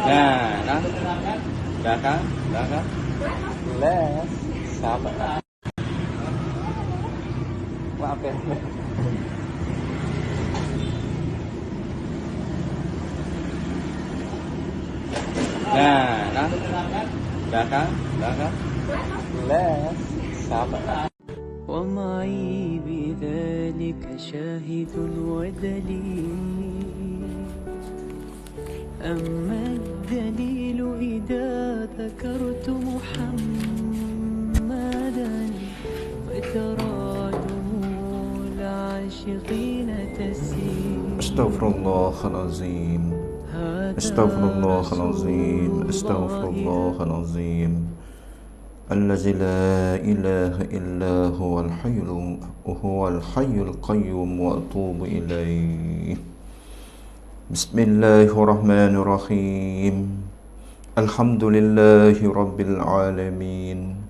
Nah, dah kan? Les, sahabat. Maaf ya. Nah, dah kan? Les, sahabat. ومعي بذلك شاهد ودليل أما الدليل إذا ذكرت محمدا فترى دموع العاشقين تسيل Astaghfirullahalazim. Astaghfirullahalazim. Astaghfirullahalazim. Allazi la ilaha illa huwal hayyul qayyum wa atubu ilaih. Bismillahirrahmanirrahim. Alhamdulillahi rabbil alamin.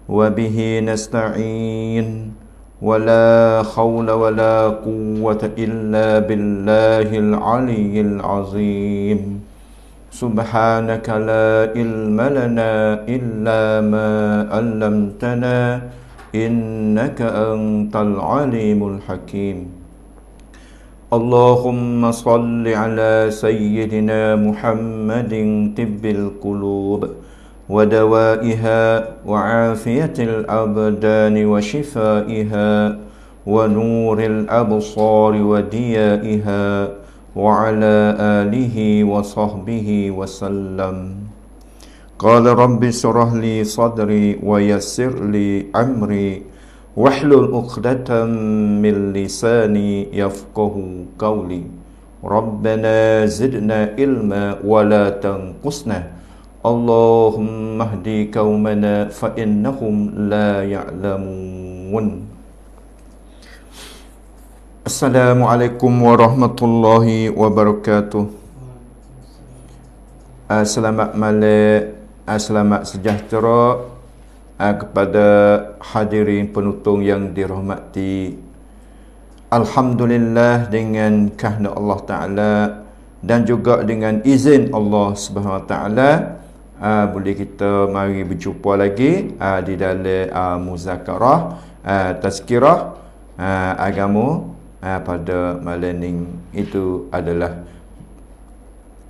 Wa bihi nasta'in. Wa la hawla wa la quwwata illa billahil aliyyil azim. Subhanaka la ilma lana illa ma 'allamtana innaka antal alimul hakim. Allahumma salli ala sayyidina Muhammadin tibbil qulub wa dawaiha wa afiyatil abdani wa shifaiha wa nuril absari wa diyaiha wa ala alihi wa sahbihi wa sallam. Qala rabbi surah li sadri wa yassir li amri wahlul 'uqdatam min lisani yafqahu qawli. Rabbana zidna ilma wa la tanqusna. Allahumma hdi qaumana fa innahum la ya'lamun. Assalamualaikum warahmatullahi wabarakatuh. Selamat malam, selamat sejahtera kepada hadirin penonton yang dirahmati. Alhamdulillah, dengan kehendak Allah Ta'ala dan juga dengan izin Allah Subhanahu Wa Ta'ala, boleh kita mari berjumpa lagi di dalam muzakarah tazkirah agama pada malam ini. Itu adalah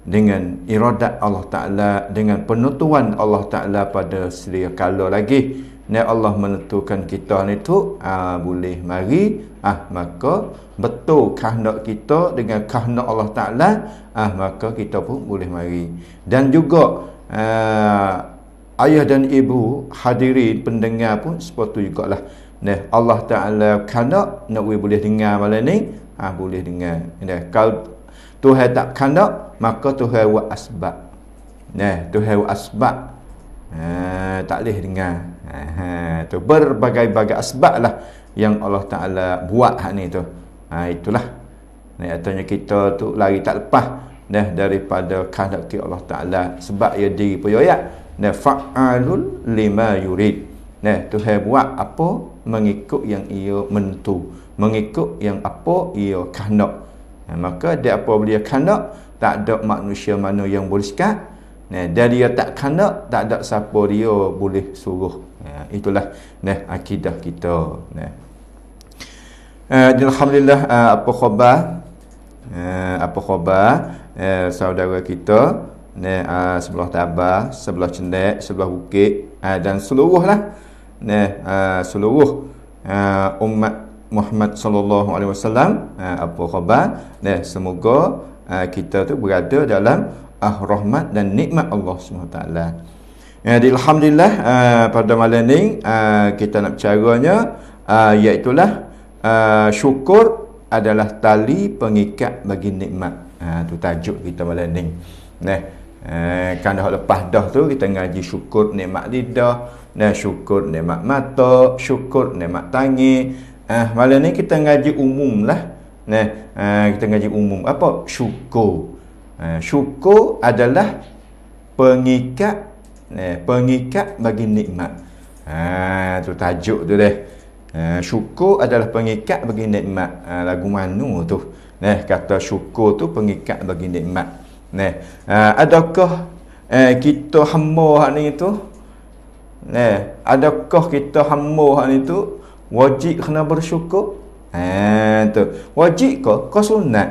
dengan iradat Allah Ta'ala, dengan penentuan Allah Ta'ala pada sedia kala lagi. Allah menentukan kita ni tu boleh mari, maka betul kehendak kita dengan kehendak Allah Ta'ala, maka kita pun boleh mari. Dan juga ayah dan ibu hadirin pendengar pun seperti jugalah. Allah Ta'ala kandak nak boleh dengar malam ni, boleh dengar. Kalau Tuhan tak kandak, maka Tuhan buat asbab. Tuhan buat asbab, tak boleh dengar. Tu berbagai-bagai asbab lah yang Allah Ta'ala buat hak ni tu. Itulah. Artinya kita tu lari tak lepas daripada kehendak Allah Ta'ala, sebab ia diri ayat fa'alul lima yurid. Tuhan buat apa mengikut yang ia menentu, mengikut yang apa ia kehendak. Maka dia apa dia kehendak, tak ada manusia mana yang boleh sekat. Dan dia tak kehendak, tak ada siapa dia boleh suruh. Itulah akidah kita. Alhamdulillah. Apa khabar saudara kita sebelah Tabah, sebelah Cendak, sebelah Bukit, dan seluruhlah seluruh umat Muhammad sallallahu alaihi wasallam. Apa khabar? Semoga kita tu berada dalam rahmat dan nikmat Allah SWT. Alhamdulillah, pada malam ni kita nak bicaranya iaitulah syukur adalah tali pengikat bagi nikmat. Tu tajuk kita malam ni. Kan dah lepas dah tu kita ngaji syukur nikmat lidah, syukur nikmat mata, syukur nikmat tangi. Malam ni kita ngaji umum lah. Kita ngaji umum. Apa? Syukur. Syukur adalah pengikat, pengikat bagi nikmat. Tu tajuk tu deh. Syukur adalah pengikat bagi nikmat. Lagu mana tu? Kata syukur tu pengikat bagi nikmat. Nah, adakah kita hamba hak ni tu? Nah, adakah kita hamba hak ni tu wajib kena bersyukur? Tu. Wajib ke sunat?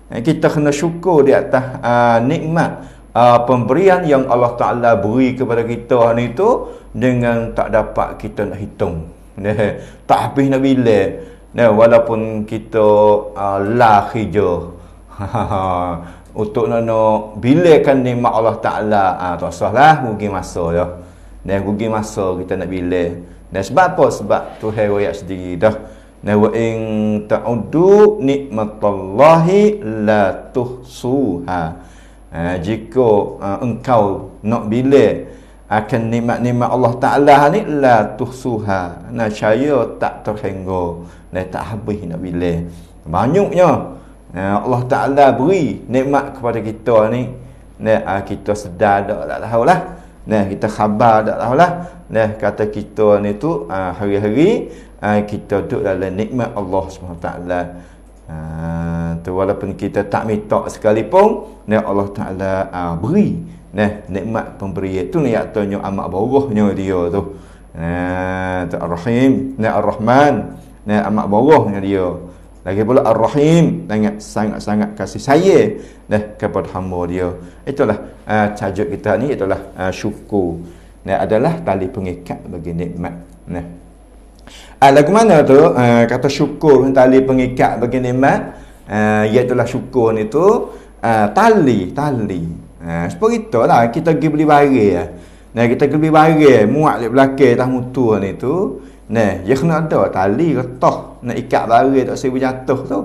Kita kena syukur di atas nikmat pemberian yang Allah Ta'ala beri kepada kita ni tu dengan tak dapat kita nak hitung. Tak habis nak bilang. Walaupun kita lah hijau untuk nak bilangkan nikmat Allah Ta'ala, tak usahlah rugi masa dah. Rugi masa kita nak bilang. Sebab apa? Sebab Tuhan royak sendiri dah. Wa in ta'uddu nikmatallahi la tuhsuha. Jika engkau nak bilang akan nikmat-nikmat Allah Ta'ala ni, la tuhsuha, saya tak terhingga, tak habis nak bilang. Banyaknya Allah Ta'ala beri nikmat kepada kita ni, kita sedar tak tahulah, kita khabar tak tahulah, kata kita ni tu hari-hari kita duduk dalam nikmat Allah SWT. Tu walaupun kita tak minta sekalipun, Allah Ta'ala beri nikmat pemberian tu, ni katanya amat borohnya dia tu. Ar-Rahim, Ar-Rahman, amat borohnya dia. Lagi pula Ar-Rahim, sangat-sangat kasih sayang kepada hamba dia. Itulah tajuk kita ni, itulah syukur. Adalah tali pengikat bagi nikmat. Lagu mana tu kata syukur tali pengikat bagi nikmat, iaitulah syukur ni tu tali. Seperti itulah kita pergi beli barang. Kita pergi beli barang muat di belakang atas motor ni tu. Dia kena ada tali getah nak ikat barang tak saya jatuh tu.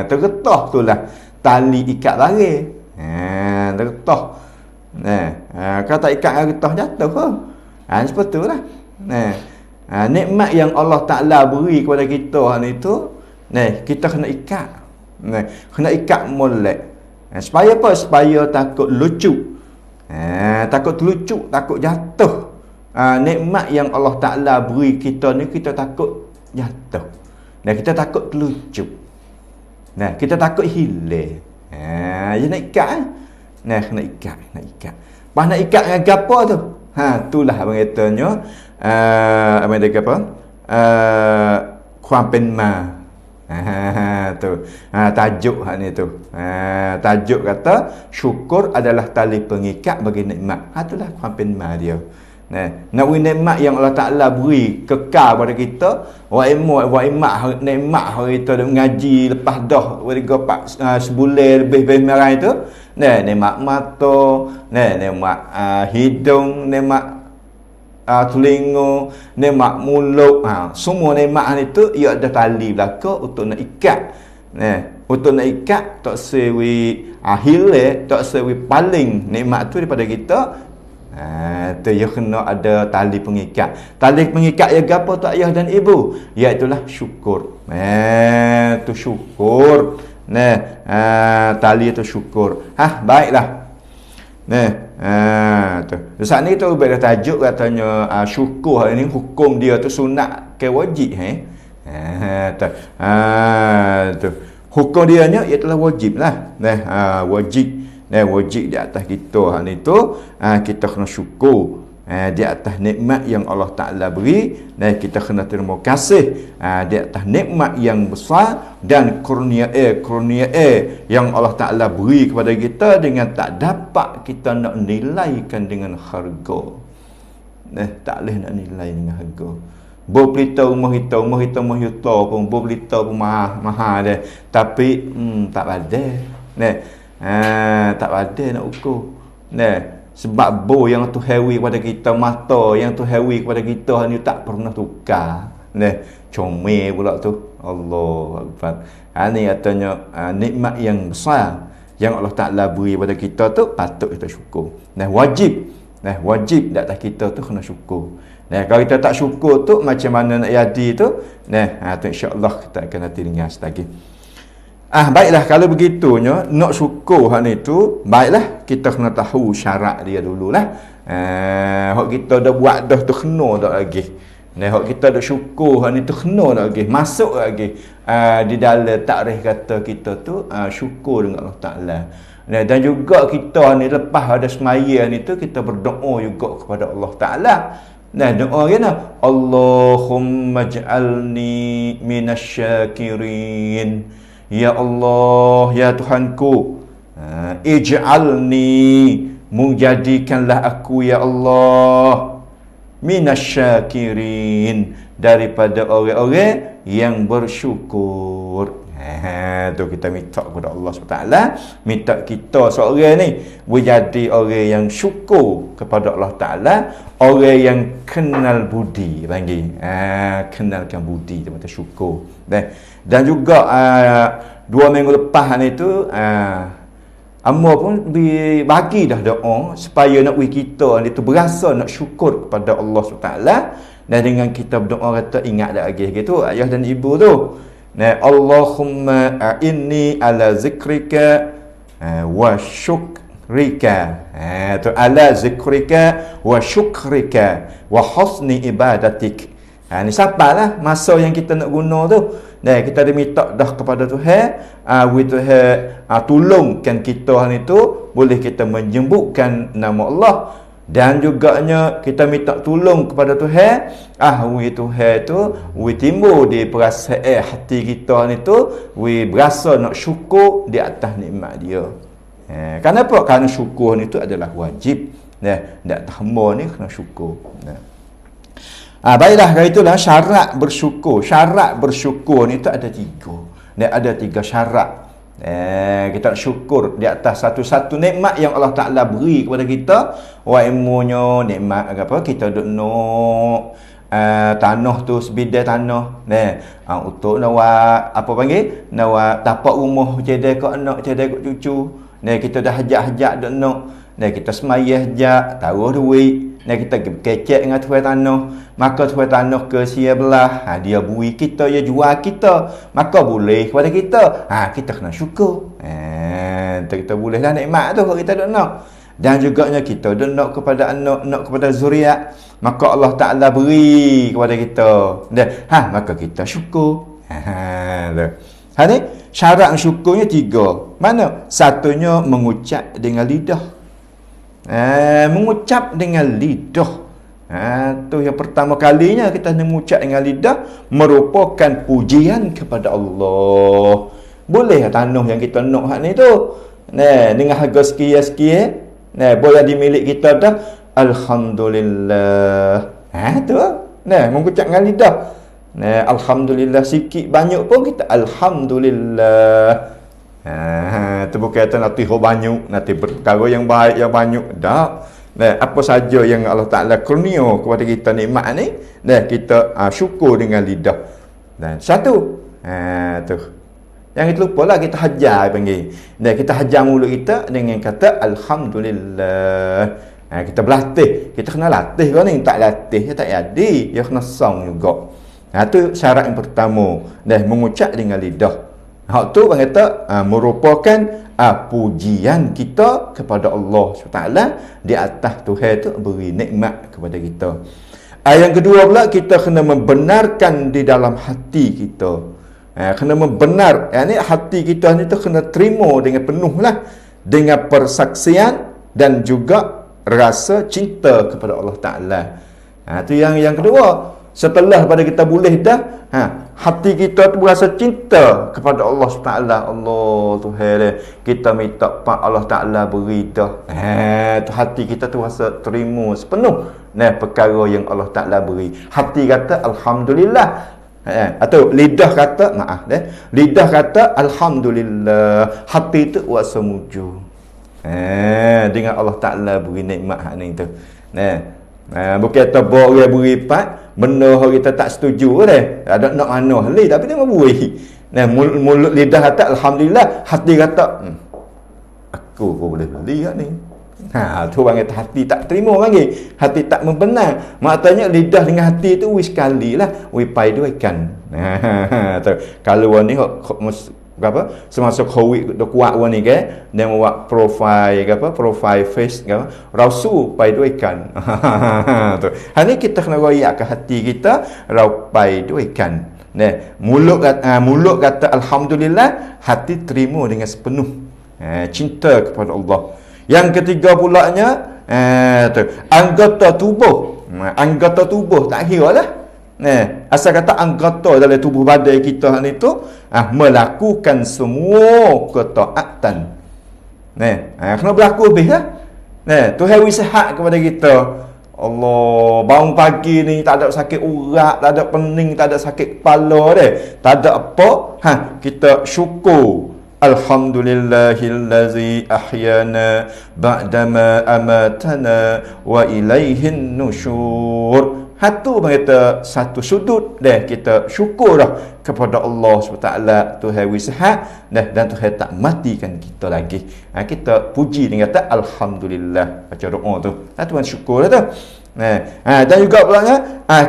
Tergetah tu lah tali ikat barang. Tergetah. Kalau tak ikat getah jatuh ke? Seperti tu lah. Nikmat yang Allah Ta'ala beri kepada kita ni tu, kita kena ikat. Kena ikat molek. Supaya apa? Supaya takut lucu. Takut terlucuk, takut jatuh. Nikmat yang Allah Ta'ala beri kita ni, kita takut jatuh. Kita takut terlucuk. Kita takut hilang. Dia nak ikat. Kena ikat. Pas nak ikat dengan apa tu? Itulah abang katanya. Apa dia kata? Kuam penma. Tu. Tajuk hak ni tu. Tajuk kata syukur adalah tali pengikat bagi nikmat. Itulah kuam penma dia. Nak nikmat yang Allah Ta'ala beri kekal pada kita. Wa imak nikmat hari kita mengaji lepas dah sebulan lebih merah itu. Nikmat mata, nikmat hidung, nikmat telinga, nikmat mulut, semua nikmat itu ia ada tali belaka untuk nak ikat. Untuk nak ikat tak sewi hilang, tak sewi paling nikmat tu daripada kita. Tu ia kena ada tali pengikat. Tali pengikat ia gapo tu ayah dan ibu, iaitulah syukur. Tu syukur. Tali itu syukur. Baiklah. Tu. Saat ni tu beda tajuk katanya syukur hari ni hukum dia tu sunat ke wajib tu. Hukum dia nya ialah wajib lah. Wajib. Wajib di atas kita hal itu kita kena syukur di atas nikmat yang Allah Ta'ala beri, dan kita kena terima kasih di atas nikmat yang besar dan kurnia yang Allah Ta'ala beri kepada kita dengan tak dapat kita nak nilaikan dengan harga. Tak boleh nak nilai dengan harga. Berpelita rumah kita pun berpelita pun mahal dia, tapi tak badai. Tak ada nak ukur. Sebab yang tu hewi kepada kita, mata yang tu hewi kepada kita ni tak pernah tukar. Comel pula tu. Allah Akbar. Ni katanya nikmat yang besar yang Allah Ta'ala beri kepada kita tu patut kita syukur. Wajib di atas kita tu kena syukur. Kalau kita tak syukur tu macam mana nak jadi tu? Tu insya-Allah kita akan nanti dengar lagi. Baiklah, kalau begitunya nak syukur hal ni tu, baiklah kita kena tahu syarat dia dululah. Hak kita dah buat dah tu kena dak lagi. Hak kita dah syukur hal ni tu kena dak lagi, masuk lagi di dalam takrif kata kita tu syukur dengan Allah Ta'ala. Nah, dan juga kita ni lepas ada semaya ni tu kita berdoa juga kepada Allah Taala. Nah, doa kena Allahumma ij'alni minasyakirin. Ya Allah, ya Tuhanku, ij'alni, menjadikanlah aku ya Allah minasyakirin, daripada orang-orang yang bersyukur. Tu kita minta kepada Allah SWT, minta kita seorang ni menjadi orang yang syukur kepada Allah Ta'ala, orang yang kenal budi panggil. Kenalkan budi tu macam syukur. Dan juga 2 minggu lepas ni tu Amma pun bagi dah doa supaya nak kita ni tu berasa nak syukur kepada Allah SWT. Dan dengan kita berdoa kata, ingat dah lagi gitu ayah dan ibu tu. Nah, Allahumma a'inni ala zikrika wa syukrika. Tu ala zikrika wa syukrika wa husni ibadatik. Ni siapalah masa yang kita nak guna tu. Nah, kita diminta dah kepada Tuhan, Tuhan tolongkan kita ni tu boleh kita menyebutkan nama Allah. Dan juganya kita minta tolong kepada Tuhan, Tuhan tu timbul di perasaan hati kita ni tu, berasa nak syukur di atas nikmat dia. Kenapa? Kerana syukur ni tu adalah wajib. Tak hamba ni kena syukur. Baiklah, kalau itulah syarat bersyukur. Syarat bersyukur ni tu ada 3. Ada 3 syarat. Kita syukur di atas satu-satu nikmat yang Allah Ta'ala beri kepada kita. Ilmunya nikmat apa, kita duk nak tanah tu sebidang tanah untuk nawak apa panggil, nawak tapak rumah cedek kat anak, cedek kat cucu. Kita dah hajat-hajat duk nak, kita semaya hajat taruh duit. Kita kecek dengan tuan tanah, maka tuan tanah ke sia belah, dia bui kita, dia jual kita, maka boleh kepada kita. Kita kena syukur. Kita bolehlah nikmat tu kalau kita duk nak. Dan juganya kita duk nak kepada anak, nak kepada zuriat, maka Allah Ta'ala beri kepada kita. Maka kita syukur. Ni syarat syukurnya 3. Mana? Satunya mengucap dengan lidah. Mengucap dengan lidah. Tu yang pertama kalinya kita mengucap dengan lidah merupakan pujian kepada Allah. Boleh tanah yang kita nak hak ni tu, dengan harga sekian-sekian, boleh dimilik kita dah. Alhamdulillah. Tu mengucap dengan lidah. Alhamdulillah sikit banyak pun kita alhamdulillah. Itu bukan kata nanti banyak, nanti perkara yang baik yang banyak. Tak. Apa saja yang Allah Ta'ala kurnia kepada kita nikmat ni, kita syukur dengan lidah. Satu. Tu. Yang kita lupalah, kita hajar panggil. Kita hajar mulut kita dengan kata alhamdulillah. Kita berlatih. Kita kena latih kau ni. Tak latih tak jadi. Dia kena song juga. Itu syarat yang pertama. Mengucap dengan lidah. Hak tu orang kata merupakan pujian kita kepada Allah SWT di atas Tuhan tu beri nikmat kepada kita. Yang kedua pula, kita kena membenarkan di dalam hati kita. Kena membenar. Hati kita ni tu kena terima dengan penuh lah, dengan persaksian dan juga rasa cinta kepada Allah Ta'ala. Itu yang kedua. Setelah pada kita boleh dah, hati kita tu berasa cinta kepada Allah Ta'ala. Allah Tuhan, kita minta Pak Allah Ta'ala beri dah. Tu hati kita tu rasa terima sepenuh perkara yang Allah Ta'ala beri. Hati kata alhamdulillah. Atau lidah kata lidah kata alhamdulillah. Hati tu rasa muju dengan Allah Ta'ala beri nikmat hak ni tu. Bukan kata orang beri pak benda kita tak setuju ada nak mana hali, tapi dia memberi. Mulut lidah kata alhamdulillah, hati kata aku boleh beli kat ni. Tu orang kata hati tak terima panggil, hati tak membenar. Maknanya lidah dengan hati tu sekali lah pai dua ikan. Kalau orang ni apa semasa covid dah kuat orang ni ke, dia buat profile face rasu pai dua ikan. Tu hari kita kena royak ke hati kita pai dua ikan. Mulut kata alhamdulillah, hati terima dengan sepenuh. Cinta kepada Allah. Yang ketiga pulanya anggota tubuh. Anggota tubuh tak kira lah. Asal kata anggota dalam tubuh badan kita ni tu melakukan semua ketaatan. Kena berlaku lebih lah. Tuhan beri sihat kepada kita. Allah, bangun pagi ni tak ada sakit urat, tak ada pening, tak ada sakit kepala deh. Tak ada apa. Kita syukur. Alhamdulillahillazi ahyana ba'dama amatana wa ilaihin nusyur. Hatu kita satu sudut dah kita syukur dah kepada Allah SWT, Tuhan beri sihat dan Tuhan tak matikan kita lagi. Kita puji dengan kata alhamdulillah, baca doa tu. Tuhan syukur dah tu. Dan juga pulanya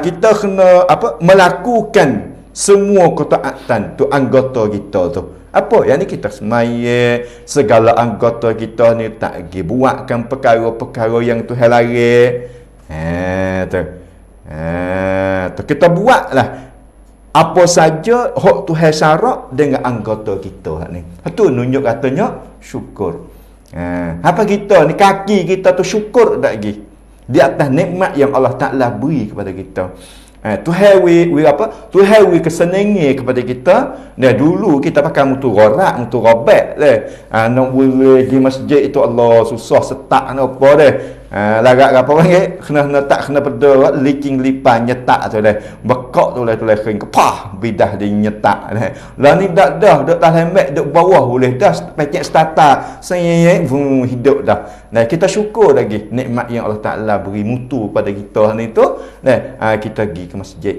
kita kena melakukan semua ketaatan tu anggota kita tu. Apa yang ni kita semaya, segala anggota kita ni tak pergi buatkan perkara-perkara yang Tuhan larang. Tu kita buatlah apa saja hak Tuhan syarat dengan anggota kita ni. Itu nunjuk katanya syukur. Apa kita ni, kaki kita tu syukur tak lagi di atas nikmat yang Allah Taala beri kepada kita. Tuhan Tuhan kesenangan kepada kita. Dulu kita pakai mutu rorak, mutu robek nak di masjid itu Allah susah setak apa dah. Larat apa panggil, kena tak kena pedal leaking lipan nyetak tu dah. Bekak tu lah kering kepah bidah dia nyetak dah. Lah ni dak tak lembek dak bawah boleh dah pecek starter saya hidup dah. Kita syukur lagi nikmat yang Allah Taala beri mutu pada kita ni tu. Kita pergi ke masjid.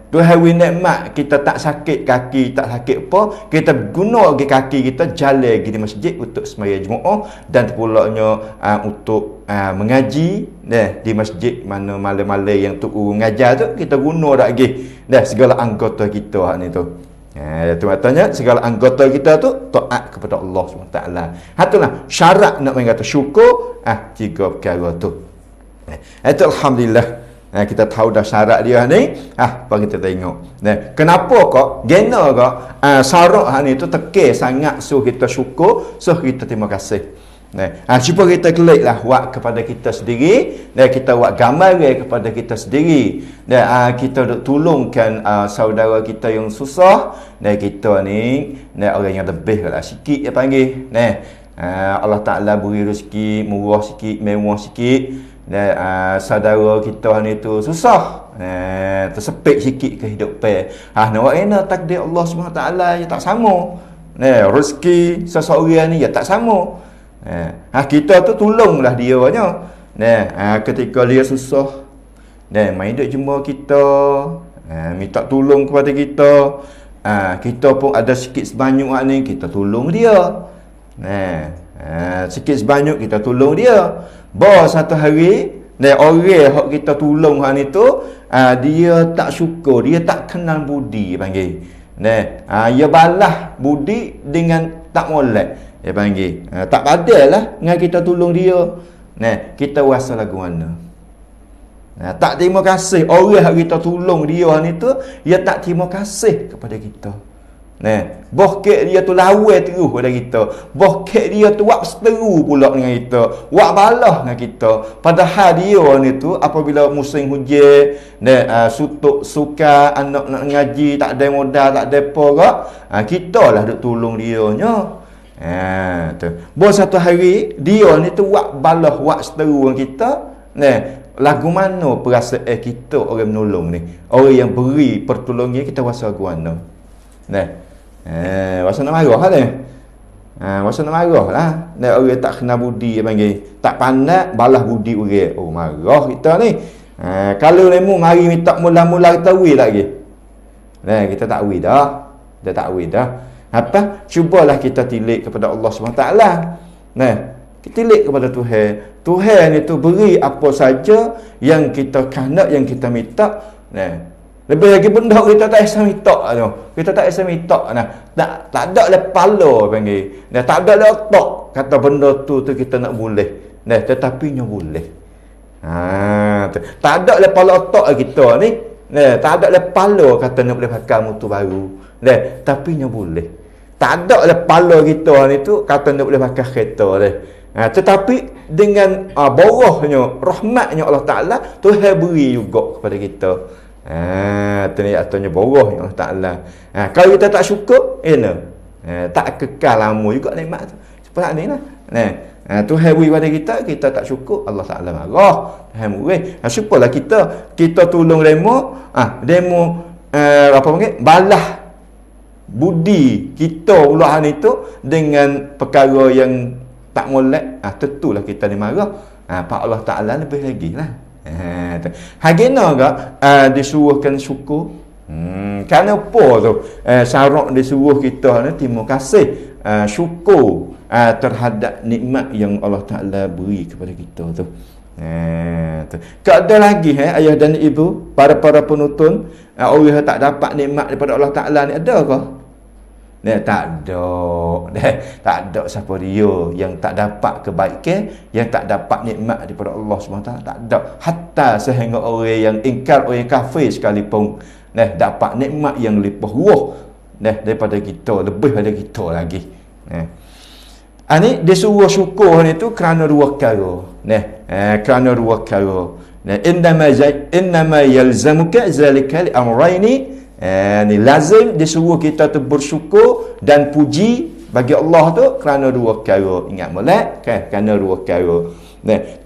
Tuhan beri nikmat kita tak sakit kaki, tak sakit apa, kita guna lagi kaki kita jalan pergi di masjid untuk sembahyang Jumaat dan pulaknya untuk mengaji di masjid mana malam-malam yang tu mengajar tu kita guna dak lagi segala anggota kita ni tu. Itu maknanya segala anggota kita tu taat kepada Allah SWT. Itulah syarat nak mengata syukur tiga perkara tu. Itu alhamdulillah. Kita tahu dah syarat dia ni. Bagi kita tengok. Kenapa kok gena kok syarat ni tu tekir sangat suruh kita syukur, suruh kita terima kasih. Cuba kita keliklah buat kepada kita sendiri, kita buat gambaran kepada kita sendiri. Kita duk tolongkan saudara kita yang susah. Kita ni orang yang lebih lah sikit dia panggil. Allah Taala beri rezeki murah sikit, mewah sikit. Saudara kita ni tu susah, tersepit sikit kehidupan. Nak buat kena takdir Allah SWT ya tak sama. Rezeki seseorang ni ya tak sama. Kita tu tolonglah dia nya. Ketika dia susah, main duk jumpa kita, minta tolong kepada kita. Kita pun ada sikit sebanyak ni kita tolong dia. Sikit sebanyak kita tolong dia. Bawa satu hari orang yang kita tolong hak ni tu dia tak syukur, dia tak kenal budi panggil. Dia balas budi dengan tak molek dia panggil. Tak padalah dengan kita tolong dia. Kita rasa lagu mana? Tak terima kasih orang yang kita tolong dia ni tu, dia tak terima kasih kepada kita. Bokek dia tu lawan terus pada kita. Bokek dia tu buat seteru pula dengan kita, buat balah dengan kita. Padahal dia ni tu apabila musim hujan, sutuk suka anak nak ngaji, tak ada modal, tak ada apa kak, kita lah duk tolong dia nya. Tu. Baru satu hari dia ni tu buat balah, buat seteru dengan kita. Lagu mana perasaan kita orang menolong ni, orang yang beri pertolongan kita rasa lagu mana? Rasa nak marah lah ni. Rasa nak marah lah. Orang tak kena budi panggil, tak pandai balas budi orang. Oh marah kita ni. Kalau lemu mari minta mula-mula kita wui lagi. Kita tak wui dah. Dia tak wui dah. Apa? Cubalah kita tilik kepada Allah SWT. Kita tilik kepada Tuhan. Tuhan itu beri apa saja yang kita kehendak, yang kita minta. Lebih lagi benda kita tak bisa minta tu. Kita tak bisa minta. Tak ada le pala panggil. Tak ada le otak kata benda tu kita nak boleh. Tetapi nya boleh. Tak ada le pala otak kita ni. Tak ada le pala kata nak boleh pakai motor baru. Tapi nya boleh. Tak ada lah pala kita ni tu kata nak boleh pakai kereta dah. Tetapi dengan bawahnya, rahmatnya Allah Ta'ala, Tuhan beri juga kepada kita. Tu ni artinya bawahnya Allah Ta'ala. Kalau kita tak syukur, tak kekal lama juga nikmat tu. Seperti ni lah. Tuhan beri pada kita tak syukur, Allah Ta'ala marah. Tuhan beri. Syukurlah kita tolong demo, apa panggil? Balah budi kita pula itu dengan perkara yang tak molek, tentulah kita dimarah. Pak Allah Ta'ala lebih lagi lah. Hagina ke disuruhkan syukur? Kerana apa tu? Syarat disuruh kita ni terima kasih, syukur terhadap nikmat yang Allah Ta'ala beri kepada kita tu. Tak ada lagi ayah dan ibu, para penonton, orang yang tak dapat nikmat daripada Allah Ta'ala ni ada ke? Tak ada siapa dia yang tak dapat kebaikan, yang tak dapat nikmat daripada Allah SWT. Tak ada. Hatta sehingga orang yang ingkar, orang kafir sekalipun dapat nikmat yang lebih ruah daripada kita, lebih daripada kita lagi. Ini disuruh syukur ni tu kerana dua perkara. Kerana dua perkara. Innama yalzamuka zalika li amrayni. Ni lazim disuruh kita tu bersyukur dan puji bagi Allah tu kerana dua perkara. Ingat molek kerana dua perkara.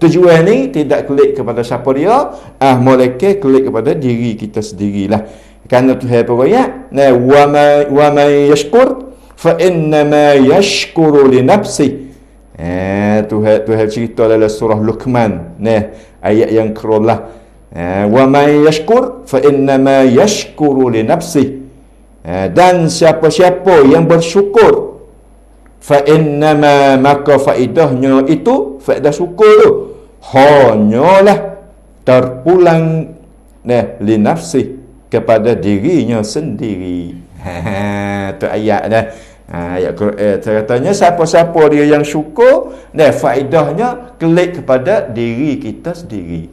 Tujuan ni tidak klik kepada siapa dia, molek klik kepada diri kita sendirilah. Kerana Tuhan berayat, wa man yashkur fa innama yashkuru li nafsi. Tuhan cerita dalam surah Luqman, ayat yang ke-12. Wa man yashkur fa innama yashkuru li nafsi. Dan siapa-siapa yang bersyukur, fa innama, maka faedahnya itu, faedah syukur tu hanyalah terpulang li nafsi, kepada dirinya sendiri. Tu ayat dah. Ayat Quran katanya siapa-siapa dia yang syukur, faedahnya klik kepada diri kita sendiri.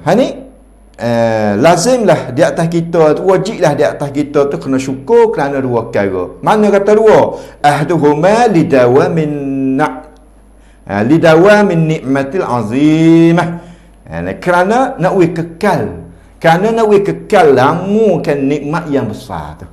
Hani lazimlah di atas kita tu, wajiblah di atas kita tu kena syukur kerana dua perkara. Mana kata dua? Ahduhuma lidawamin ni'matil azimah. Kerana nak kekal, kerana nak kekal lamukan nikmat yang besar tu.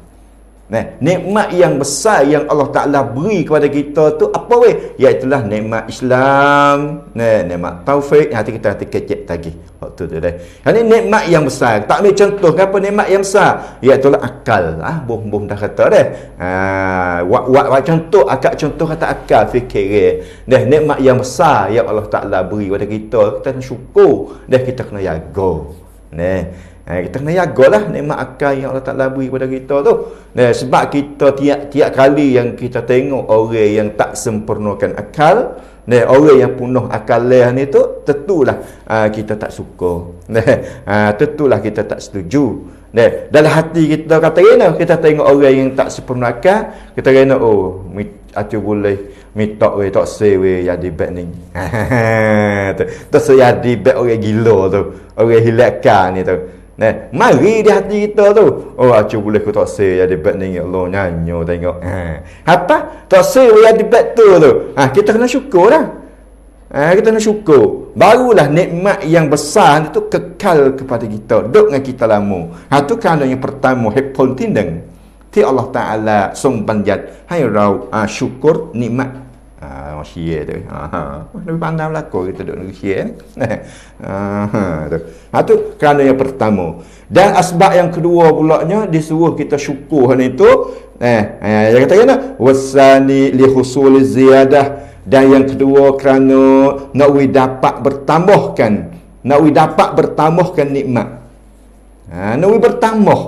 Nikmat yang besar yang Allah Ta'ala beri kepada kita tu apa weh? Iaitulah nikmat Islam, nikmat taufik. Nanti kita kecek lagi waktu tu dah. Ini nikmat yang besar. Tak ambil contoh apa nikmat yang besar? Iaitulah akal. Bom dah kata dah. Contoh akal, contoh kata akal, fikir. Nikmat yang besar yang Allah Ta'ala beri kepada kita, kita kena syukur. Kita kena jaga. Kita kena jagalah nikmat akal yang Allah Ta'ala beri kepada kita tu. Sebab kita tiap kali yang kita tengok orang yang tak sempurnakan akal, orang yang penuh akal ni tu, tentulah kita tak suka. Tentulah kita tak setuju. Dalam hati kita kata kita tengok orang yang tak sempurna akal, kita kena acu boleh minta tak sewe jadi bad ni. Tu jadi bad orang gila tu, orang hilang akal ni tu. Mari di hati kita tu, acu boleh ku tak say jadi bad ni, ya Allah nyanyo tengok. Apa? Tak say jadi bad tu. Kita kena syukur lah. Kita kena syukur. Barulah nikmat yang besar itu kekal kepada kita, duduk dengan kita lama. Tu kerana yang pertama hepon tindeng. Ti Allah Ta'ala song banjat hai rau syukur nikmat. Syia tu. Lebih pandai berlaku kita duduk negeri Syia ni. Tu kerana yang pertama. Dan asbab yang kedua pulaknya disuruh kita syukur ni tu. Yang kata kena wasani li husul ziyadah. Dan yang kedua kerana nak dapat bertambahkan nikmat. Nak bertambah.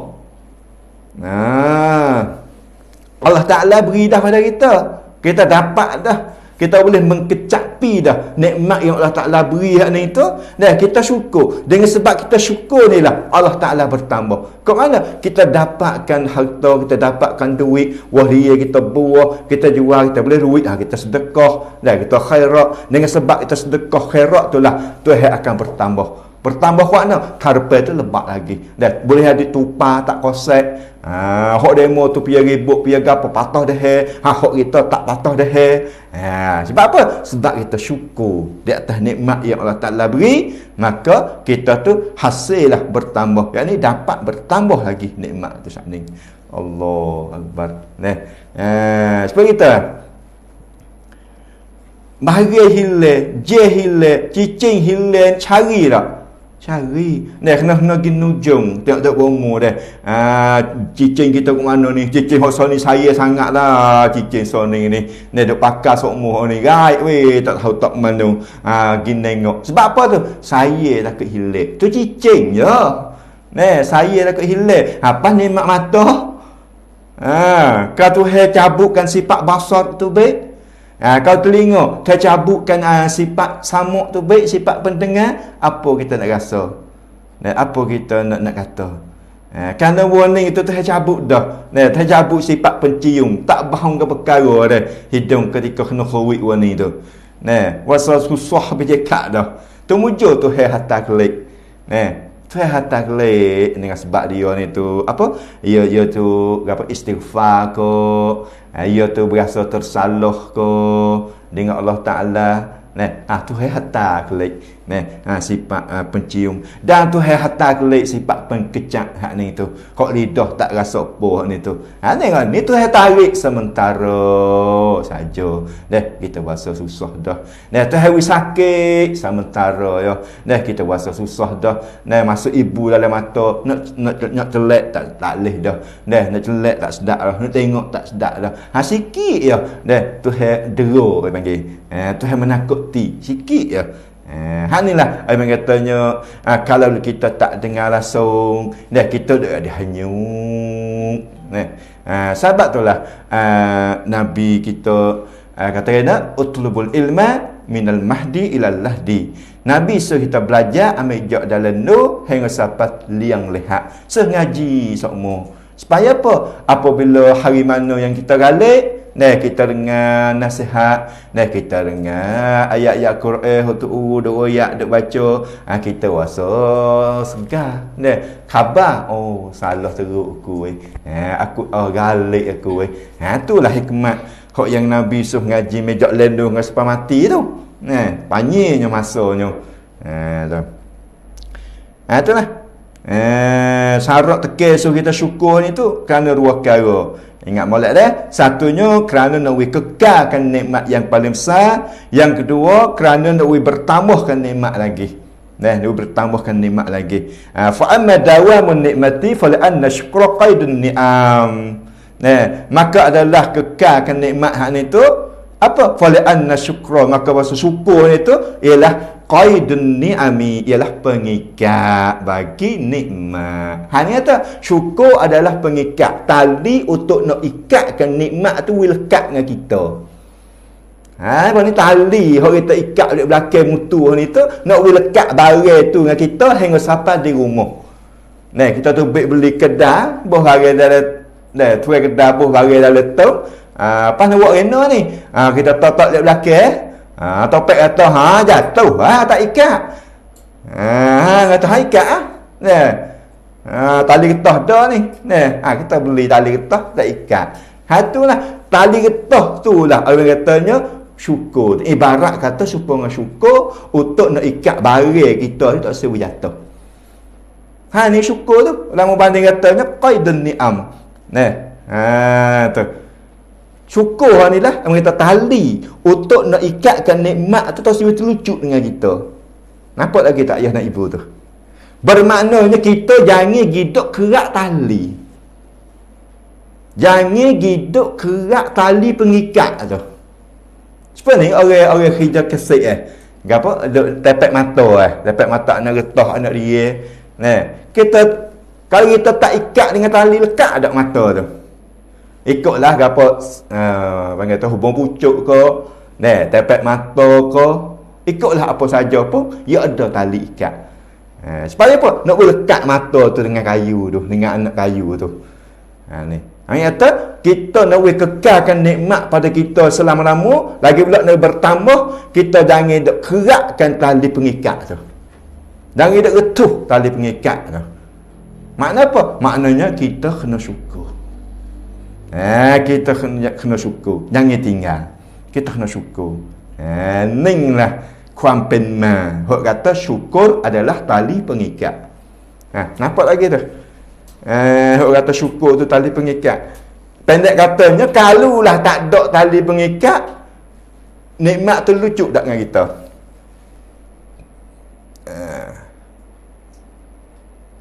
Allah Ta'ala beri dah pada kita. Kita dapat dah. Kita boleh mengkecapi dah nikmat yang Allah Ta'ala beri ni tu. Dan kita syukur. Dengan sebab kita syukur ni lah Allah Ta'ala bertambah. Kau mana? Kita dapatkan harta, kita dapatkan duit, wahria kita buah, kita jual, kita boleh duit, kita sedekah, dan kita khairat. Dengan sebab kita sedekah khairat tu lah Tuhan akan bertambah. Bertambah kuat no, karpet tu lebat lagi. Dan boleh ada tupa tak kosek. Hok demo tu pia ribut, pia gapo patah dah. Hok kita tak patah dah. Sebab apa? Sebab kita syukur di atas nikmat yang Allah Taala beri, maka kita tu hasillah bertambah. Yang ni dapat bertambah lagi nikmat tu sakning. Allah Akbar. Sebab kita bahagia hilang, je hilang, cicing hilang, cari tak? Cari. Kena pergi nujung. Tengok-tengok bomo dah. Cicing kita ke mana ni? Cicing hok ni saya sangat lah. Cicing Sony ni. Duk pakar sokmoh ni. Right weh. Tak tahu tak mana. Gini tengok. Sebab apa tu? Saya takut hilang. Tu cicing je. Saya takut hilang. Apa ni mak mata? Kalau Tuhan cabutkan sifat basar tu baik. Kau telinga, kita cabutkan sifat samuk tu baik, sifat pendengar, apa kita nak rasa? Apa kita nak kata? Kerana warning itu kita cabut dah. Kita cabut sifat pencium, tak bahang ke perkara dah. Hidung ketika kena khawik warning tu. Wasa susah berjekat dah. Tu mujur tu hantar klik. Tu hantar klik dengan sebab dia ni tu apa? Ia tu apa istighfar ko. Ia tu berasa tersalah ko dengan Allah Taala. Tuhan hatta kelik. Sifat pencium. Dan Tuhan hatta kelik sifat pengkecak hak ni tu. Kok lidah tak rasa apa hak ni tu. Ni Tuhan tarik sementara saja. Kita rasa susah dah. Tuhan wis sakit sementara ya. Kita rasa susah dah. Masuk ibu dalam mata nak celek tak leh dah. Nak celek tak sedap dah. Nak tengok tak sedap dah. Sikit ya. Tuhan dero dia panggil. Tuhan menakuti sikit ya. Inilah memang katanya kalau kita tak dengar langsung kita ada hanyut. Sebab itulah Nabi kita kata utlubul ilma minal mahdi ilal lahdi. Nabi suruh kita belajar ambil jak dalam nur hingga sampai liang lehat. Sengaji semua. Supaya apa? Apabila hari mana yang kita galik, kita dengar nasihat, kita dengar ayat-ayat Quran, duk ayat duk baca, kita rasa segar. Khabar, salah teruk aku aku galik aku itulah hikmat hak yang Nabi suruh ngaji mejak lendung dengan sepa mati tu. Panjangnya masanya. Itulah. Syarat tekir suruh kita syukur ni tu kerana dua perkara. Ingat molek dah. Satunya kerana nak kekalkan nikmat yang paling besar. Yang kedua kerana nak bertambahkan nikmat lagi. Nak bertambahkan nikmat lagi. Fa amma dawamun nikmati fa la anna syukra qaidun ni'am. Maka adalah kekalkan nikmat hak ni tu apa? Fa la anna syukra, maka bahasa syukur ni tu ialah qaidun ni'ami, ialah pengikat bagi nikmat. Hanya tu syukur adalah pengikat, tali untuk nak ikatkan nikmat tu lekat dengan kita. Apa ni tali hok kita ikat di belakang mutu ni tu nak lekat barang tu dengan kita hingga sampai di rumah. Kita tu beli kedai, boh barang dalam tuai kedai boh barang dalam tu. Pas nak buat rena ni, kita totok di belakang. Topek kata jatuh tak ikat. Kata ikat tali getah dah ni. Kita beli tali getah tak ikat. Itulah tali getah tulah orang katanya syukur. Ibarat kata syukur dengan syukur untuk nak ikat barang kita ni tak sewa jatuh. Ni syukur tu. Dalam banding katanya qaidun ni'am. Tu. Syukur ni lah yang kita tali untuk nak ikatkan nikmat tu terus terlucut dengan kita. Nampak lagi tak ayah nak ibu tu? Bermaknanya kita jangan hidup kerak tali. Jangan hidup kerak tali pengikat tu. Sebenarnya orang kerja kesik gapo tepek mata tepek mata anak getah anak dia. Kita kalau kita tak ikat dengan tali lekat ada mata tu. Ikutlah gapo panggil tu hubung pucuk ke, tepek mata ke, ikutlah apa saja pun ia ada tali ikat. Supaya apa? Nak lekat mata tu dengan kayu tu, dengan anak kayu tu. Ni. Kata kita nak kekalkan nikmat pada kita selama-lama, lagi pula nak bertambah, kita jangan kerakkan tali pengikat tu. Dan tidak retuh tali pengikat tu. Makna apa? Maknanya kita kena syukur. Kita kena syukur. Jangan tinggal. Kita kena syukur. Inilah kuam penma. Hok kata syukur adalah tali pengikat. Nampak lagi tu? Hok kata syukur tu tali pengikat. Pendek katanya, kalulah tak ada tali pengikat, nikmat tu lucu tak dengan kita?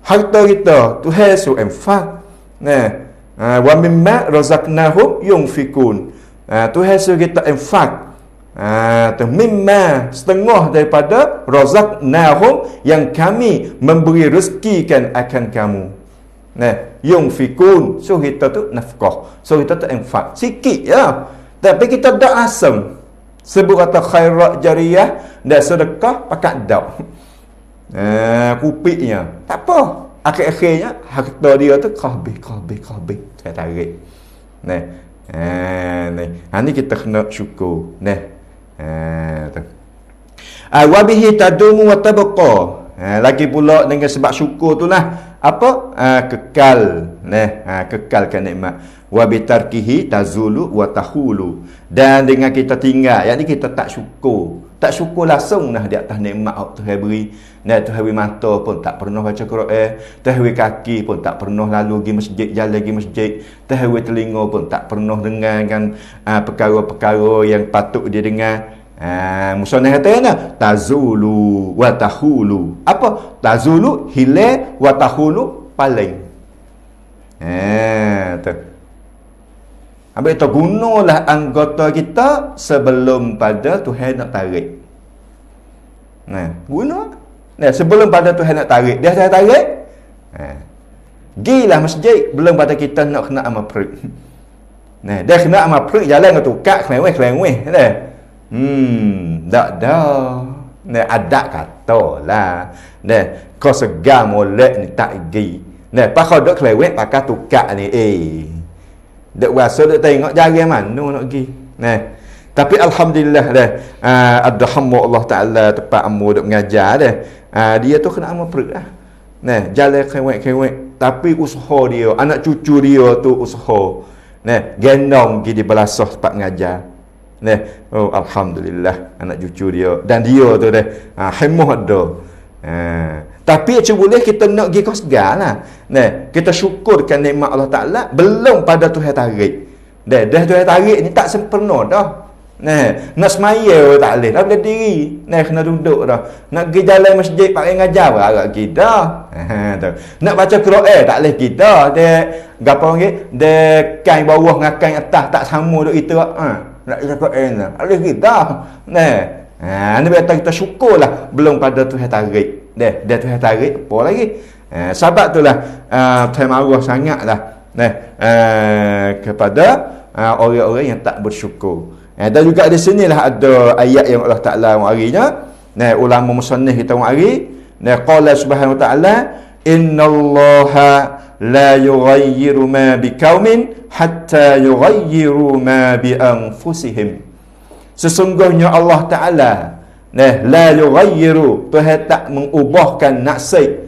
Harta kita Tuhan suruh infak. Wa mimma razaqnahum yunfikun. Tuhan suruh kita infak. Mimma setengah daripada razaqnahum yang kami memberi rezekikan akan kamu. Yunfikun, so kita tu nafkah, so kita tu infak sikit ya, tapi kita dak asam sebut kata khairat jariyah dan sedekah pakat dak kupiknya tak apa, akhir-akhirnya harta dia tu kahbih saya tarik ni kita kena syukur tu wabihi tadumu wa tabqa. Lagi pula dengan sebab syukur itulah apa? Kekal. Kekalkan nikmat. Wa bitarkihi tazulu wa tahulu. Dan dengan kita tinggal, yakni kita tak syukur. Tak syukur langsung di atas nikmat Tuhan beri. Tuhan beri mata pun tak pernah baca Quran. Tuhan beri kaki pun tak pernah lalu pergi masjid, jalan pergi masjid. Tuhan beri telinga pun tak pernah dengarkan perkara-perkara yang patut dia dengar. Musonah kata tazulu wa tahulu. Apa? Tazulu hilang, wa tahulu paling. Tu. Habis tu gunalah anggota kita sebelum pada Tuhan nak tarik. Guna. Sebelum pada Tuhan nak tarik, dia saya tarik. Gilah masjid belum pada kita nak kena amal perut. Dia kena amal perut jalan ke tukak keleweh. Tak dah. Ada kata lah. Kau segam molek ni tak pergi. Pakau duk kelewek pakai tukak ni. Duk rasa duk tengok jari mana nak pergi. Tapi alhamdulillah ada hamba Allah Taala tempat amu duk mengajar dia tu kena amal perut lah. Jalan kelewek. Tapi usaha dia, anak cucu dia tu usaha. Gendong pergi di belasah tempat mengajar. Alhamdulillah anak cucu dia dan dia tu hemah ada. Tapi boleh kita nak pergi kau segarlah. Kita syukurkan nikmat Allah Taala belum pada Tuhan tarik. Dah Tuhan tarik ni tak sempurna dah. Nak semaya tak boleh, tak boleh diri. Kena duduk dah. Nak pergi jalan masjid pakai ngajar agak kita. Nak baca Quran tak boleh kita. Dia gapo panggil? Dia kain bawah dengan kain atas tak sama duk itu. Nak cakap tak boleh kita. Ni biar kita syukurlah belum pada Tuhan tarik. Dia Tuhan tarik apa lagi? Sebab itulah Tuhan marah sangatlah kepada orang-orang yang tak bersyukur. Dan juga di sinilah ada ayat yang Allah Taala mengarinya. Ulama musannif kita mengari. Qala subhanahu wa ta'ala, innallaha la yughayyiru ma biqaumin hatta yughayyiru ma bi anfusihim. Sesungguhnya Allah Taala la yughayyiru, Tuhan tak mengubahkan nasib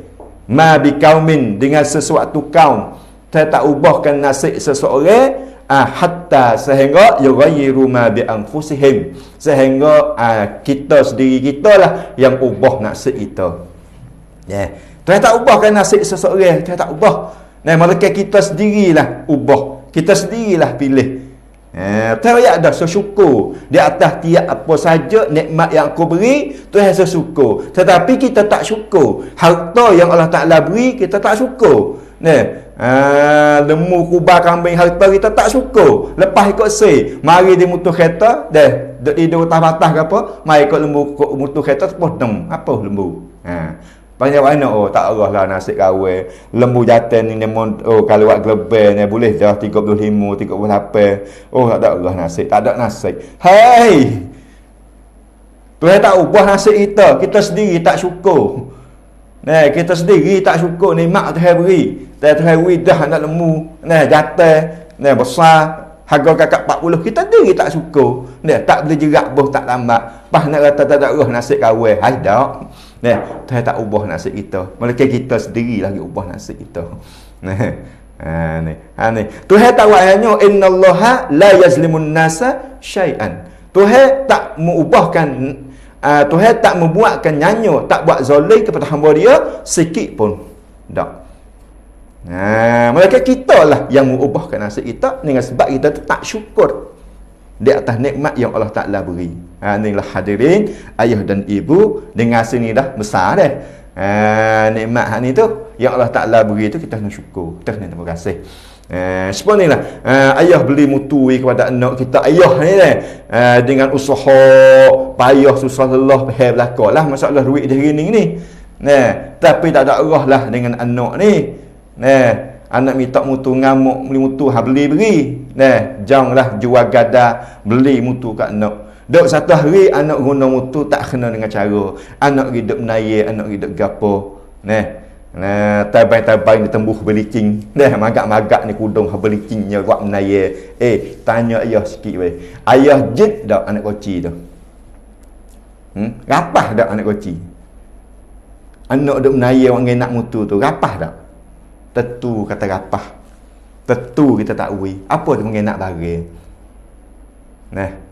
ma biqaumin dengan sesuatu kaum. Tuhan tak ubahkan nasib seseorang hatta sehingga yughayyiru ma bi anfusihim, sehingga kita sendiri kitalah yang ubah nasib kita. Tuhan tak ubahkan nasib seseorang, Tuhan tak ubah. Malaikat kita sendirilah ubah, kita sendirilah pilih. Tuhan ada syukur di atas tiap apa saja nikmat yang aku beri, Tuhan syukur. Tetapi kita tak syukur. Harta yang Allah Taala beri kita tak syukur. Lemu kubah kambing harta kita tak syukur. Lepas ikut mari di mutu kereta duk tidur atas-atas ke apa, mari ikut lembu mutu kereta sepuh dem apa lembu. Banyak mana tak arah lah nasib kawin. Lembu jantan ni kalau buat gelebel ni boleh dah 35, 38. Tak ada arah nasib, tak ada nasib. Hai. Tuhan tak ubah nasib kita, kita sendiri tak syukur. Kita sendiri tak syukur nikmat Tuhan beri. Tuhan beri dah anak lembu, jantan, besar, harga kakak 40, kita sendiri tak syukur. Tak boleh jerak boh tak lambat. Pas nak kata tak ada roh nasib kawin. Hai dak. Nah, Tuhan tak ubah nasib kita. Melainkan kita sendiri lagi ubah nasib kita. Nah, ni. Tuhan tak wahanya innallaha la yazlimun nasa syai'an. Tuhan tak mengubahkan Tuhan tak membuatkan nyanyo, tak buat zalim kepada hamba dia sikit pun. Tak. Melainkan kita lah yang mengubahkan nasib kita dengan sebab kita tu tak syukur di atas nikmat yang Allah Ta'ala beri. Inilah hadirin, ayah dan ibu, dengar sini dah besar dah. Nikmat ni tu yang Allah Ta'ala beri tu kita kena syukur, kita kena terima kasih. Sebab ni lah ayah beli mutui kepada anak kita, ayah ni dengan usaha payah susah lelah pahal belakang lah masalah duit dia gini ni. Tapi tak ada arah lah dengan anak ni. Anak minta mutu ngamuk beli mutu beli. Janganlah jual gada beli mutu kat anak. Dok satu hari anak guna mutu tak kena dengan cara. Anak hidup menaya, anak hidup gapo. Tabai-tabai ni tembuh belicing. Magak-magak ni kudung belicingnya buat menaya. Tanya ayah sikit weh. Ayah jid dak anak koci tu? Rapah dak anak koci? Anak duk menaya orang nak mutu tu, rapah dak? Tentu kata rapah. Tentu kita tak ui. Apa tu mengenak barang?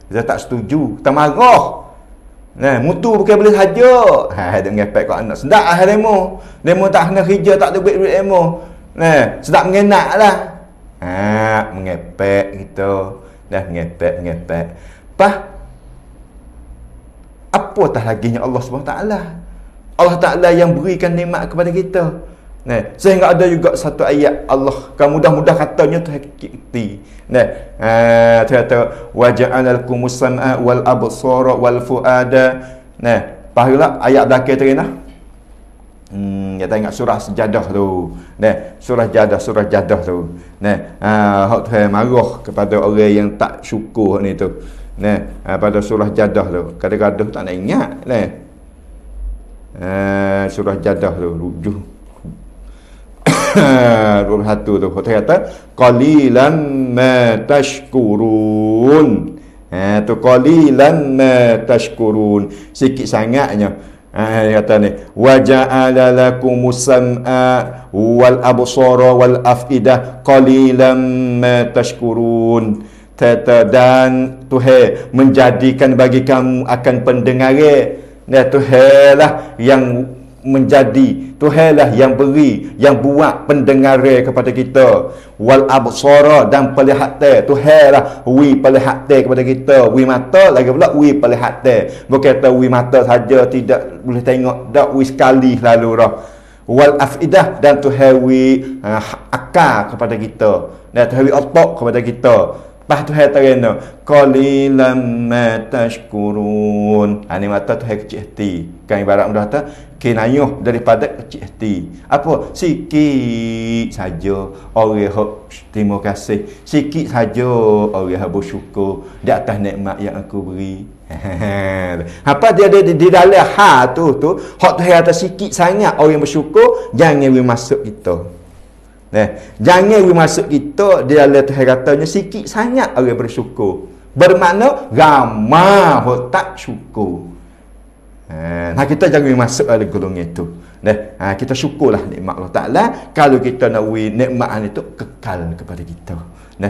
Kita tak setuju. Kita marah. Mutu bukan boleh saja. Dia ngepek kat anak. Sedap lah demo. Demo tak kena kerja, tak ada duit demo. Sedap mengenak lah. Mengepek kita. Ngepek. Apa tak laginya Allah SWT? Allah Ta'ala yang berikan nikmat kepada kita. Sehingga ada juga satu ayat Allah kan mudah-mudah katanya tu hakiki. Dia kata wa ja'alakumus sam'a wal absara wal fuada. Pahala ayat belakang tu nah. Kita ingat surah Sajadah tu. Surah Jadah tu. Hak Tuhan marah kepada orang yang tak syukur ni tu. Pada surah Jadah tu. Kadang-kadang tak nak ingat. Surah Jadah tu rujuh 21 tu Tuhan kata qalilan ma tashkurun. Tu qalilan ma tashkurun, sikit sangatnya. Dia kata ni wa ja'ala lakumus sam'a wal absara wal afidah qalilan ma tashkurun. Dan Tuhan menjadikan bagi kamu akan pendengaran. Tuhan lah yang menjadi, Tuhan lah yang beri, yang buat pendengaran kepada kita. Wal absara, dan pelihatan, Tuhan lah wi pelihatan kepada kita. Wi mata lagi pula wi pelihatan. Bukan kata wi mata saja tidak boleh tengok, dak wi sekali lalu dah. Wal afidah, dan Tuhan wi akal kepada kita. Dan Tuhan wi otak kepada kita. Lepas Tuhan terena qalilan ma tashkurun. Ni mata Tuhan kecil hati. Kan ibarat mudah kata kinayah daripada kecil hati. Apa? Sikit saja orang yang terima kasih. Sikit saja orang yang bersyukur di atas nikmat yang aku beri. Apa dia ada di dalam tu hak Tuhan kata sikit sangat orang yang bersyukur, jangan masuk kita. Jangan masuk kita di dalam Tuhan katanya sikit sangat orang bersyukur. Bermakna ramai orang tak syukur. Kita jangan masuk dalam golongan itu. Kita syukurlah nikmat Allah Ta'ala. Kalau kita nak nikmat itu kekal kepada kita.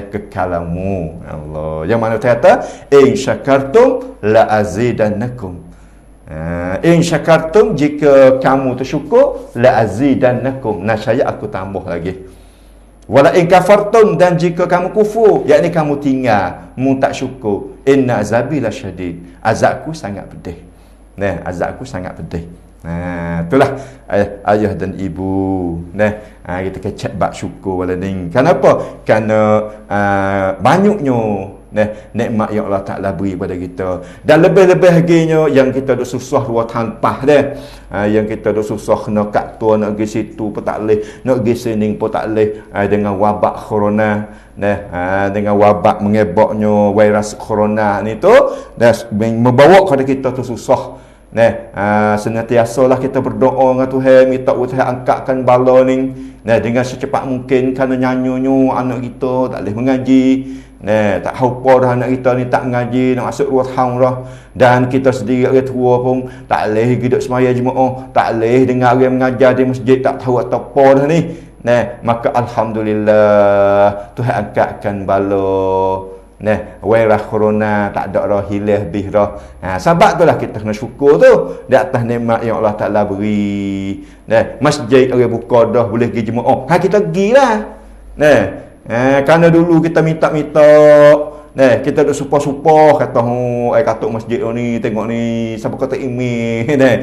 Kekalamu Allah. Yang mana Tuhan kata in syakartum la azidannakum. In syakartum, jika kamu tersyukur, la azidannakum, nasaya aku tambah lagi. Wala in kafartum, dan jika kamu kufur, yakni kamu tinggal, mu tak syukur, inna azabi lasyadid, azabku sangat pedih. Azabku sangat pedih. Itulah ayah dan ibu. Kita kecek bab syukur walaupun. Kenapa? Kerana banyaknya nikmat yang Allah Ta'ala beri kepada kita. Dan lebih-lebih laginya yang kita dah susah dua tanpa yang kita dah susah nak kat tua, nak pergi situ pun tak boleh, nak pergi sini pun tak boleh, dengan wabak corona. Dengan wabak mengebaknya virus corona ni tu membawa kepada kita tu susah. Senantiasalah kita berdoa dengan Tuhan, minta Tuhan angkatkan bala ni. Nah, dengan secepat mungkin kerana nyanyunya anak kita tak boleh mengaji. Nah, tak haupa dah anak kita ni tak mengaji, nak masuk 2 tahun dah. Dan kita sendiri orang tua pun tak boleh hidup semaya jemaah, tak boleh dengar orang mengajar di masjid, tak tahu atau apa dah ni. Nah, maka alhamdulillah Tuhan angkatkan bala. Nah, wairah corona tak ada dah hilang lebih dah. Sebab itulah kita kena syukur tu di atas nikmat yang Allah Taala beri. Nah, masjid orang buka dah boleh pergi jemaah. Kita pergilah. Nah, kerana dulu kita minta-minta. Nah, kita duk supa-supa kata katuk masjid ni tengok ni siapa kata email. Nah,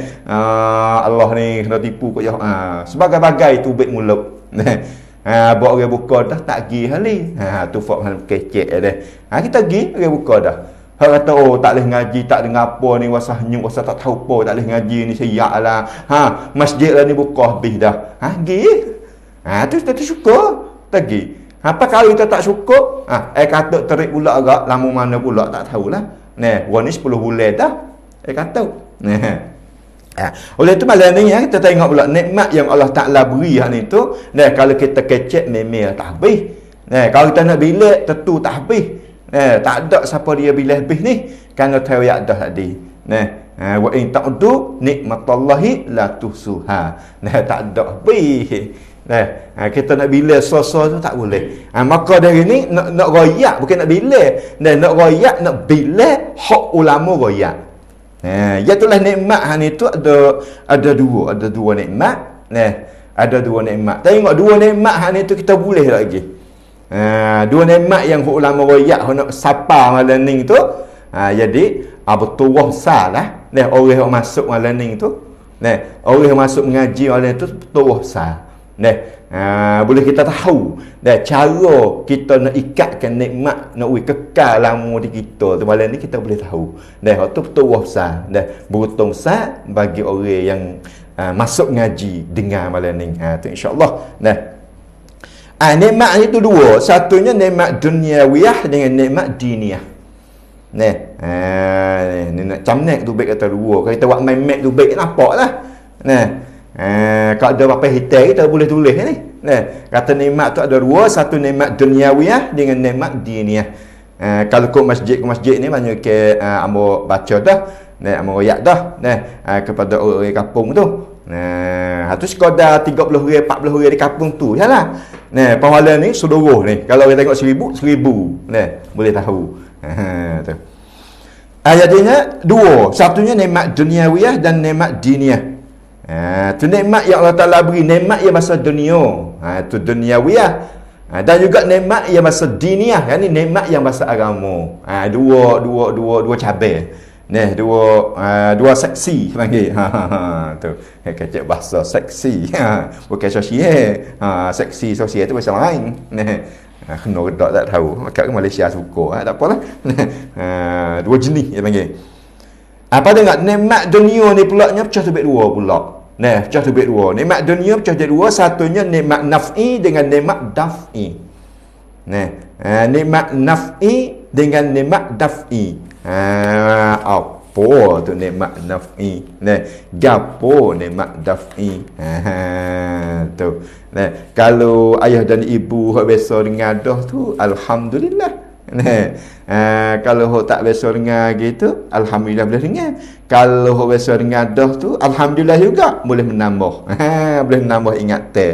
Allah ni kena tipu kau jauh. Sebagai-bagai tu baik mulut. Nah, buat orang buka dah tak pergi hali. Tu fak hal kecek dah. Kita pergi orang buka dah. Hak kata tak boleh ngaji, tak dengar apa ni wasahnya, wasa tak tahu apa, tak boleh ngaji ni siaklah. Masjid lah ni buka habis dah. Pergi. Tu syukur. Pergi. Apa kalau kita tak syukur? Kata terik pula agak lama mana pula tak tahulah. Nah, ni 10 bulan dah. Kata. Oleh itu malam ni kita tengok pula nikmat yang Allah Taala beri hak ni tu. Nah, kalau kita kecek memang tak habis. Nah, kalau kita nak bilik tentu tak habis. Tak ada siapa dia bilik habis ni. Kerana riwayat dah tadi. Nah, wa in ta'uddu nikmatallahi la tuhsuha. Nah, tak ada habis. Nah, kita nak bilik so-so tu tak boleh. Maka dari ni nak royak bukan nak bilik. Nah, nak royak nak bilik hak ulama royak. Itulah nikmat ni tu ada dua nikmat. Nah, ada dua nikmat. Tengok dua nikmat ni tu kita boleh lagi. Dua nikmat yang ulama royak nak sapa malam ni tu. Jadi betul salah. Nah, orang yang masuk malam ni tu. Nah, orang yang masuk mengaji malam tu betul sah. Nah, boleh kita tahu cara kita nak ikatkan nikmat nak kekal lama di kita tu malam ni kita boleh tahu. Tu betul besar. Beruntung besar bagi orang yang masuk ngaji dengar malam ni. Tu insya-Allah. Nikmat itu dua. Satunya nikmat duniawiyah dengan nikmat diniyah. Ni nak camnek tu baik kata dua. Kalau kita buat main map tu baik nampaklah. Kalau ada apa hitam kita boleh tulis ni. Kata nikmat tu ada dua, satu nikmat duniawiyah dengan nikmat diniyah. Kalau ke masjid ni banyak ke ambo baca dah, ambo royak dah. Kepada orang kampung tu. Tu sekadar 30 orang 40 orang di kampung tu jelah. Pahala ni seluruh ni. Kalau kita tengok 1000, boleh tahu. Tu. Ayatnya dua, satunya nikmat duniawiyah dan nikmat diniyah. Tu nikmat yang Allah Ta'ala beri, nikmat yang masa dunia. Tu duniawiyah. Dan juga nikmat yang masa diniyah, yang ni nikmat yang masa agama. Dua cabai. Dua seksi panggil. Tu kecek bahasa seksi. Bukan sosial. Seksi sosial tu bahasa lain. Kena redak tak tahu. Kat Malaysia suka. Tak apalah. Dua jenis dia panggil. Apa tengok nikmat dunia ni pula nya pecah terbit dua pula. Pecah terbit dua. Nikmat dunia pecah jadi dua, satunya nikmat naf'i dengan nikmat daf'i. Nikmat naf'i dengan nikmat daf'i. Apa tu nikmat naf'i? Gapo nikmat daf'i? Tu. Kalau ayah dan ibu hak biasa dengar tu alhamdulillah. Kalau tak biasa dengar gitu, alhamdulillah boleh dengar. Kalau biasa dengar tu, alhamdulillah juga boleh menambah. Boleh menambah ingatan.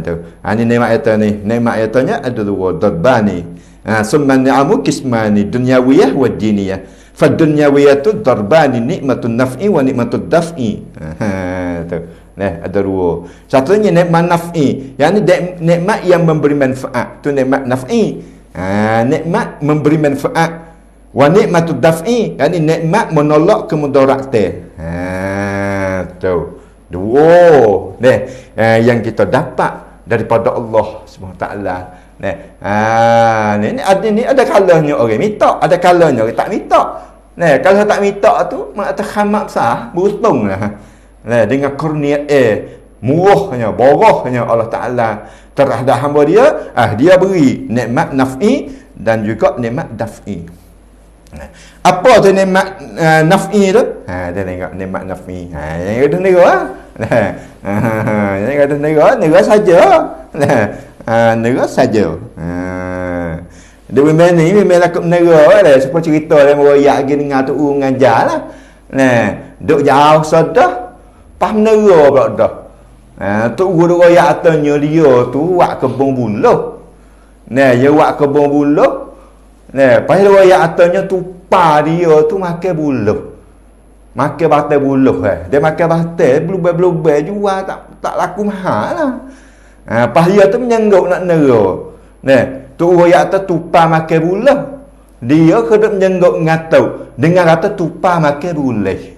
Tu. Ni nikmat itu ni. Nikmat itunya ada dua, darbani. Summa ni'amu kismani, dunyawiyah wa diniyah. Fa dunyawiyah tu darbani, nikmatun naf'i wa nikmatun daf'i. Tu. Ada dua. Satunya nikmat naf'i, yakni nikmat yang memberi manfaat. Tu nikmat naf'i. Nikmat memberi manfaat. Wa nikmatud daf'i, yakni nikmat menolak kemudaratan. Tu. Dua. Yang kita dapat daripada Allah SWT. Ni ada kalanya orang minta, ada kalanya orang tak minta. Kalau tak minta tu mak terkhamak besar, beruntunglah. Dengan kurnia murahnya, borahnya Allah Taala terhadap hamba dia, dia beri nikmat naf'i dan juga nikmat daf'i. Apa tu nikmat naf'i tu? Dia tengok nikmat naf'i. Yang kata negara. Yang kata negara saja. Negara saja. Dia memang ni memang lakuk negara dah. Siapa cerita dia meroyak lagi dengan tu ngajar lah. Duk jauh sudah. Pas negara pula dah. Tu guru royak atanya dia tu wak kebun buluh. Dia wak kebun buluh. Pas dia royak atanya tupa dia tu makan buluh. Makan batai buluh. Dia makan batai belubel-belubel jual tak laku mahal lah. Pas dia tu menyengguk nak negara. Tu royak tu tupa makan buluh. Dia keduk menyengguk ngatau dengan kata tupa makan buluh.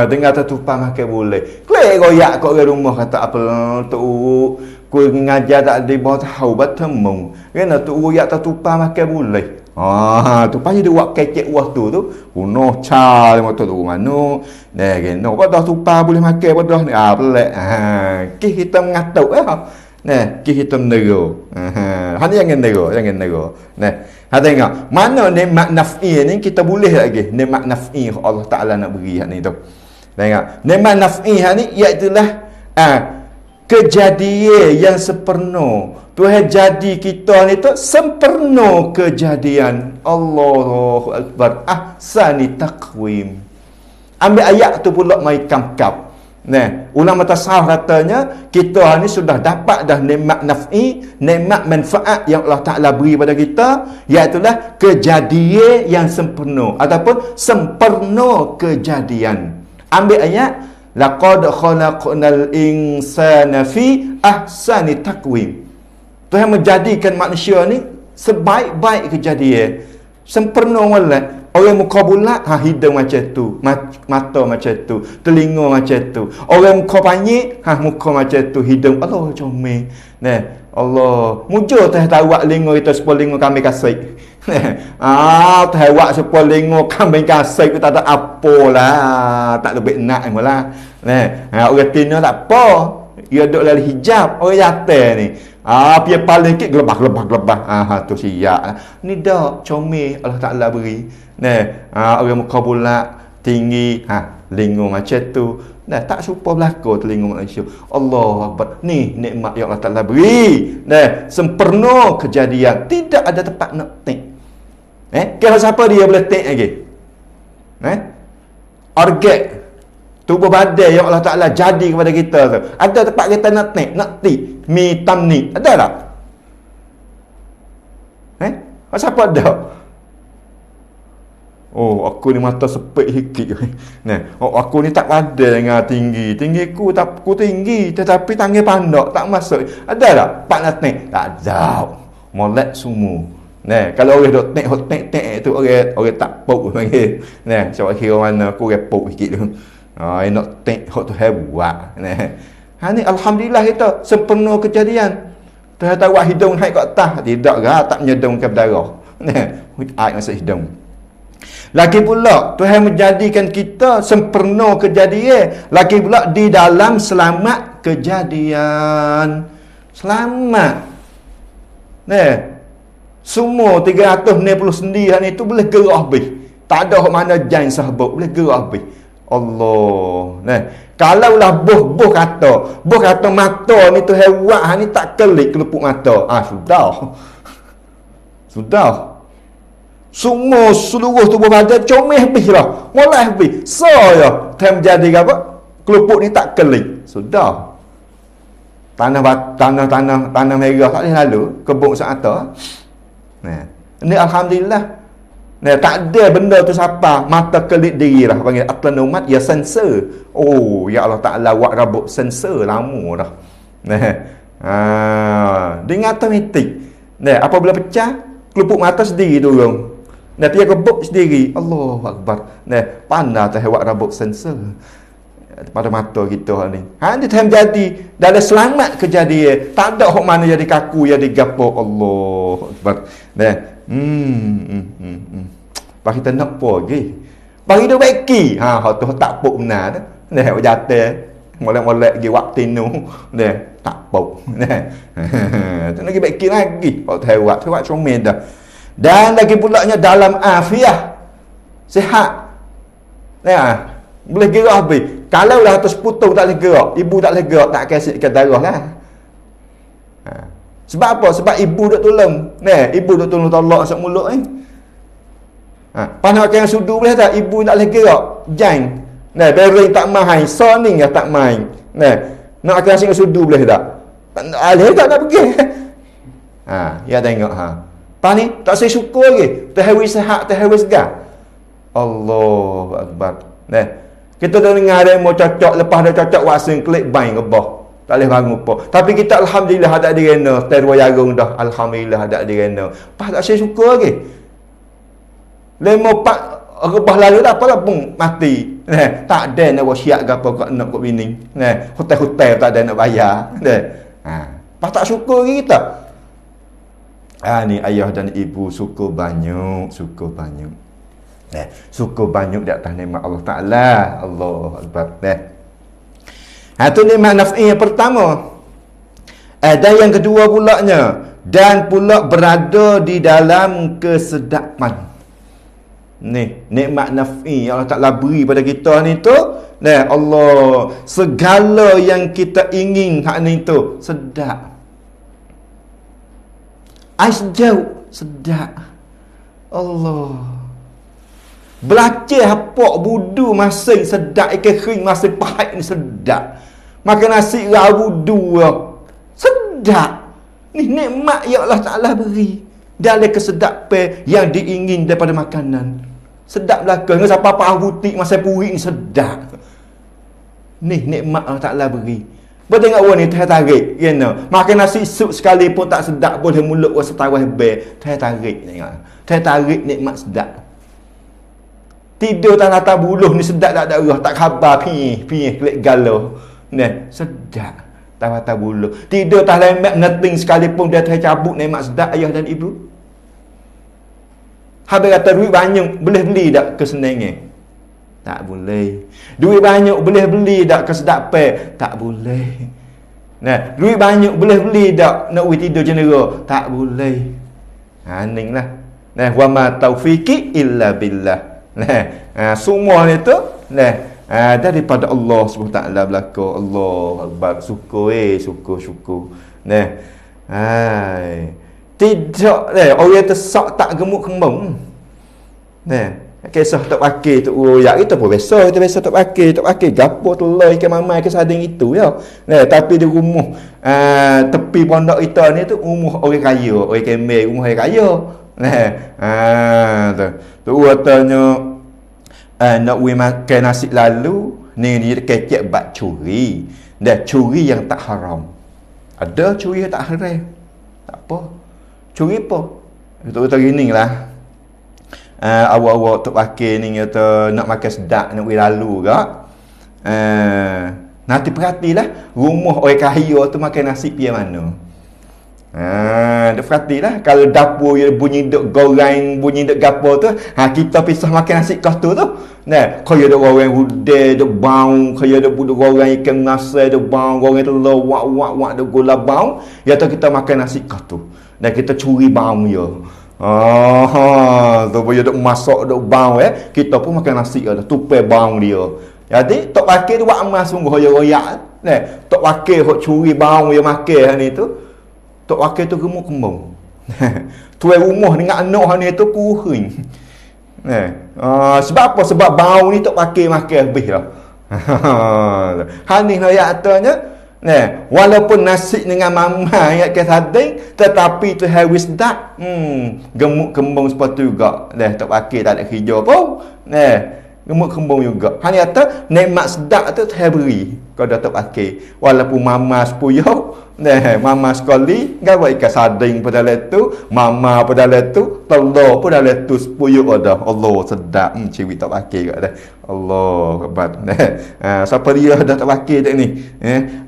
Dengar tertumpah makan boleh. Klek royak kat orang rumah kata apa tu ku ngajar tak ada bawah tahu bertemu. Kena tu royak tertumpah makan boleh. Tu pasti dia buat kecek waktu tu. Unoh car motor tu mana. Kena pada tumpah boleh makan pada ni. Pelik. Kita mengatuk kita hitam nego. Hanya jangan nego. Tengok mana nikmat naf'i ni kita boleh lagi nikmat naf'i Allah Taala nak beri hak ni tu. Tengok nikmat naf'i hak ni iaitu kejadian yang sempurna. Tuhan jadi kita ni tu sempurna kejadian. Allahu Akbar. Ahsani taqwim. Ambil ayat tu pula mai kam-kam. Ulama tasawuf katanya kita ni sudah dapat dah nikmat naf'i, nikmat manfaat yang Allah Taala beri pada kita, iaitu kejadian yang sempurna ataupun sempurna kejadian. Ambil ayat laqad khalaqnal insana fi ahsani taqwim. Tuhan menjadikan manusia ni sebaik-baik kejadian, sempurna wala. Orang muka bulat, hidung macam tu, mata macam tu, telinga macam tu. Orang muka panjang, muka macam tu, hidung. Allah comel. Allah, mujur teh tawak lingo itu sepuluh lingo kami kasih. Teh wak sepuluh lingo kami kasih tak ada apalah, tak lebih nak malah. Orang Tina tak apa. Dia duduk dalam hijab, orang jatuh ni. Dia paling kek gelabah. Tu siap. Ni dak comel Allah Taala beri. Orang muka bulat, tinggi, lingo macam tu. Tak serupa belaka telinga manusia. Allahu Akbar. Ni nikmat yang Allah Taala beri. Sempurna kejadian. Tidak ada tempat nak tik. Kalau siapa dia boleh tik lagi? Organ tubuh badan yang Allah Taala jadi kepada kita tu. Ada tempat kita nak tik, mi tamni. Ada tak? Siapa ada? Aku ni mata sepik sikit. Aku ni tak padan dengan tinggi. Tinggiku tak ku tinggi tetapi tangan pandak tak masuk. Ada tak? Pak nak tik? Tak ada. Molek semua. Kalau orang dok tek tu orang tak pok panggil. Sebab kira mana aku repok sikit tu. Nak tek hok tu hebat. Ni alhamdulillah kita sempurna kejadian. Tuhan tahu hidung naik kat atas, tidak tak menyedung ke darah. Air masuk hidung. Lagi pula Tuhan menjadikan kita sempurna kejadian. Lagi pula di dalam selamat kejadian. Selamat. Semua 369 itu boleh gerak habis. Tak ada mana jain sahabat boleh gerak habis. Allah. Kalaulah boh kata mata ni tu hewan ni tak kelik kelupuk mata. Sudah. Semua seluruh tubuh badan comel habis lah. Mulai habis. So ya. Time jadi apa? Kelupuk ni tak kelik. Sudah. Tanah merah tak boleh lalu. Kebun seata. Ini alhamdulillah. Tak ada benda tu siapa. Mata kelik diri lah. Panggil atlanumat ya sensor. Ya Allah Ta'ala buat rabuk sensor lama dah. Dengan automatik. Apabila pecah, kelupuk mata sendiri turun. Dia kebuk sendiri. Allahu Akbar. Pandai tak buat rabuk sensor pada mata kita ni. Dia time jadi dalam selamat kejadian. Tak ada hok mana jadi kaku jadi gapo. Allahu Akbar. Bagi kita nak apa lagi? Bagi dia baiki. Hak tu tak pok benar tu. Jatuh. Molek-molek pergi waktu tu. Tak pok. Tu lagi baiki lagi. Hak tu buat comel dah. Dan lagi pulaknya dalam afiah, sihat. Ya, boleh gerak habis. Kalau lah atas putung tak boleh gerak, ibu tak boleh gerak, tak kasihkan darah lah. Sebab apa? Sebab ibu duk tolong. Ibu duk tolong tolak masuk mulut ni. Panah makan sudu boleh tak? Ibu tak boleh gerak. Jang. Bering tak main, soning tak main. Nak makan nasi sudu boleh tak? Tak boleh tak nak pergi. Ya tengok Pas ni tak saya syukur lagi. Terhawi sehat, terhawi segar. Allahu Akbar. Kita dah dengar dia mau cocok, lepas dah cocok wasin klik bain ke bawah. Tak boleh bangun apa. Tapi kita alhamdulillah ada di rena, terwa jagung dah. Alhamdulillah ada di rena. Pas tak saya syukur lagi. 5-4 rebah lalu dah apalah pun mati. Tak ada nak buat siap ke apa kau nak kau bini. Hotel-hotel tak ada nak bayar. Pas tak syukur lagi kita. Ni ayah dan ibu syukur banyak, syukur banyak. Syukur banyak di atas nikmat Allah Ta'ala. Allahu Akbar. Itu nikmat naf'i yang pertama. Dan yang kedua pulaknya, dan pula berada di dalam kesedapan. Ni nikmat naf'i yang Allah Ta'ala beri pada kita ni tu. Allah, segala yang kita ingin hak ni tu sedap. Ais jauh sedap. Allah. Belacar hapok budu masing sedap, ikan kering masing pahit ni sedap. Makan nasi rabudu sedap. Ni nikmat yang Allah Ta'ala beri dalam kesedapan yang diingin daripada makanan. Sedap belaka. Dengan siapa apa butik masa puri ni sedap. Ni nikmat Allah Ta'ala beri. Bertengok orang ni tarik, makan nasi sup sekali pun tak sedap, boleh mulut rasa tawah be, tarik tengok. Tarik nikmat sedap. Tidur tak atas buluh ni sedap tak ada rah, tak khabar pi klik galau. Sedap. Tak atas buluh. Tidur tak lembek neting sekalipun dia tercabut nikmat sedap ayah dan ibu. Habis kata duit banyak, boleh beli tak kesenangan? Tak boleh. Duit banyak boleh beli tak kesedapan? Tak boleh. Duit banyak boleh beli tak nak tidur cenera? Tak boleh. Ning lah. Wa ma taufiqi illa billah. Semua ni tu daripada Allah SWT belaka. Allah Akbar. Syukur syukur. Tidak orang tersak tak gemuk kembang. Kisah tak pakai tu royak kita pun biasa tak pakai gapo telur ikan mamai ke sarding itu ya. Tapi di rumah tepi pondok kita ni tu rumah orang kaya, orang kemel, rumah orang kaya. Tu katanya nak makan nasi lalu ni dia kecek bak curi. Curi yang tak haram. Ada curi yang tak haram. Tak apa. Curi apa? Betul-betul gini lah. Awak-awak tok pakai ni kata nak makan sedap nak pergi lalu ke. Nanti perhatilah rumah orang kaya tu makan nasi pian mana. Dia perhatilah kalau dapur dia bunyi duk goreng, bunyi duk gapo tu, kita pisah makan nasi kau tu. Kaya duk goreng udeh, duk bau, kaya duk goreng ikan nasi, duk bau, goreng telur, wak duk gula bau, ya tu kita makan nasi kau tu. Dan kita curi bau dia. Tu boleh duk masak duk bau kita pun makan nasi dah tupai bau dia. Jadi tok pakai tu buat emas sungguh royak. Tok pakai hok curi bau dia makan ni tu. Tok pakai tu gemuk kembang. Tuai rumah dengan anak ni tu kuring. Sebab apa? Sebab bau ni tok pakai makan habis dah. Hani royak atanya walaupun nasi dengan mama yang ke sarding tetapi tu habis sedap. Gemuk kembang sepatu juga. Tak pakai tak ada hijau pun. Gemuk kembang juga. Hanya kata nikmat sedap tu beri. Kau dah tak pakai. Walaupun mama sepuyuk, mama sekali gawe ikan sarding pada letu, mama pada letu, telur pada letu sepuyuk dah. Allah sedap. Ciri tak pakai kat dah. Allah Akbar. Siapa dia dah tak pakai tak ni?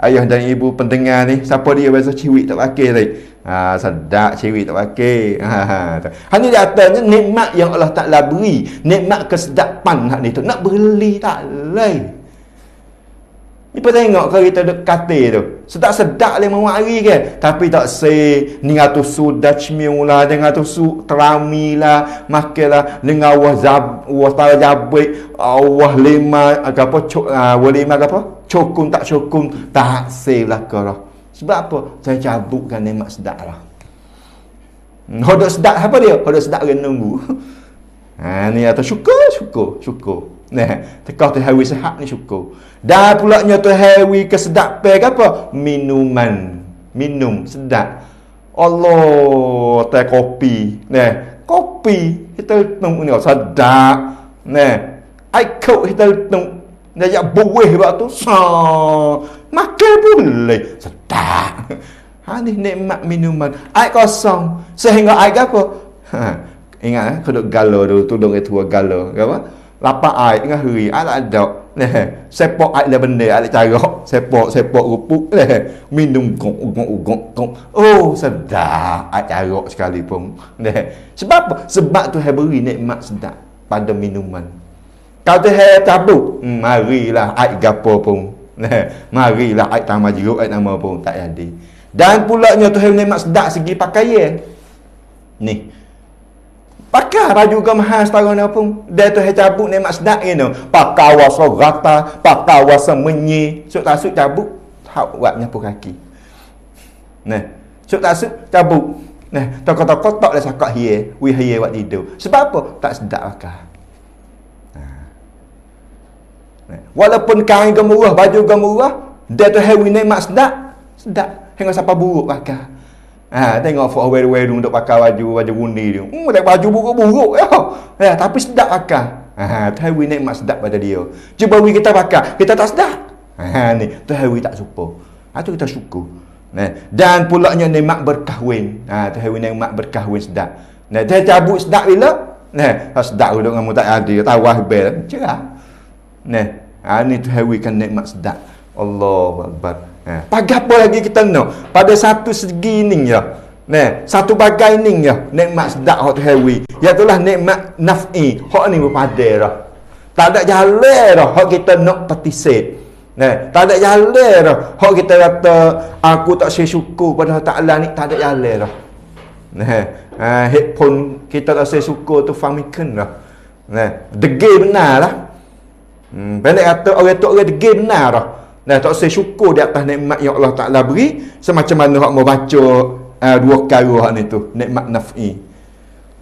Ayah dan ibu pendengar ni, siapa dia biasa ciri tak pakai tadi? Sedap ciri tak pakai. Hanya di atasnya nikmat yang Allah Ta'ala beri, nikmat kesedapan hak ni tu. Nak beli tak boleh. Ni tengok kalau kita duk kata tu. Sedap-sedap 5 hari ke. Tapi tak ni ngatu su dachmiu lah, dengan tu su terami lah, makanlah dengan wah tarjabik, wah lima apa lima apa? Cokung tak lah kau. Sebab apa? Saya cabutkan nikmat sedap lah. Hodok sedap apa dia? Hodok sedap kena nunggu. Ni atau syukur. Nah, tekau tu hari sehat ni syukur. Dan pulaknya tu hari kesedapan ke apa? Minum sedap. Allah, teh kopi. Nah, kopi kita tengok ni sedap. Nah, air kau kita tengok dia ya buih waktu makan boleh sedap. Ni nikmat minuman. Air kosong sehingga air apa? Ingat kalau galau tu tudung itu galau, apa? Lapar air tengah hari, air tak ada. Sepok air le benda, air carok, sepok rupuk minum gong. Oh, sedap air carok sekalipun. Sebab apa? Sebab tu beri nikmat sedap pada minuman. Kalau tu cabut, marilah air gapo pun. Marilah air tambah jeruk, air nama pun tak jadi. Dan pulaknya tu nikmat sedap segi pakaian. Ni. Pakai baju gamah setara ni pun. Dia tu cabut nikmat sedap ni. Pakai wasa rata, pakai wasa menyi. Sok tak sok cabut, hak buat nyapu kaki. Nah, sok tak sok cabut. Nah, tokok-tokok tak dah sakak hie, hie buat tidur. Sebab apa? Tak sedap pakai. Walaupun kain gemurah, baju gemurah, dia tu nikmat sedap. Hingga siapa buruk pakai. Tengok for away duk pakai baju gundi dia. Dia baju buruk-buruk ya. Tapi sedap pakai. Tu nikmat sedap pada dia. Cuba kita pakai, kita tak sedap. Ni tu tak suka. Tu kita syukur. Dan pulaknya nikmat berkahwin. Tu nikmat berkahwin sedap. Dia cabut sedap bila? Sedap duduk dengan tak ada, tawah bel, cerah. Ni tu kan nikmat sedap. Allahu Akbar. Pagi apa lagi kita nak? Pada satu segi ni ya. Satu bagai ni ya. Nikmat sedap hak tu hawi. Iaitulah nikmat naf'i. Hak ni berpada dah. Tak ada jalan dah hak kita nak participate. Tak ada jalan dah hak kita kata aku tak syukur pada Allah Taala ni, tak ada jalan dah. Headphone kita tak syukur tu fahamikan dah. Degil benar lah. Pendek kata orang tu orang degil benar dah. Tak usah syukur di atas nikmat yang Allah Ta'ala beri. Semacam mana hak mau baca 2 perkara hak ni tu, nikmat naf'i.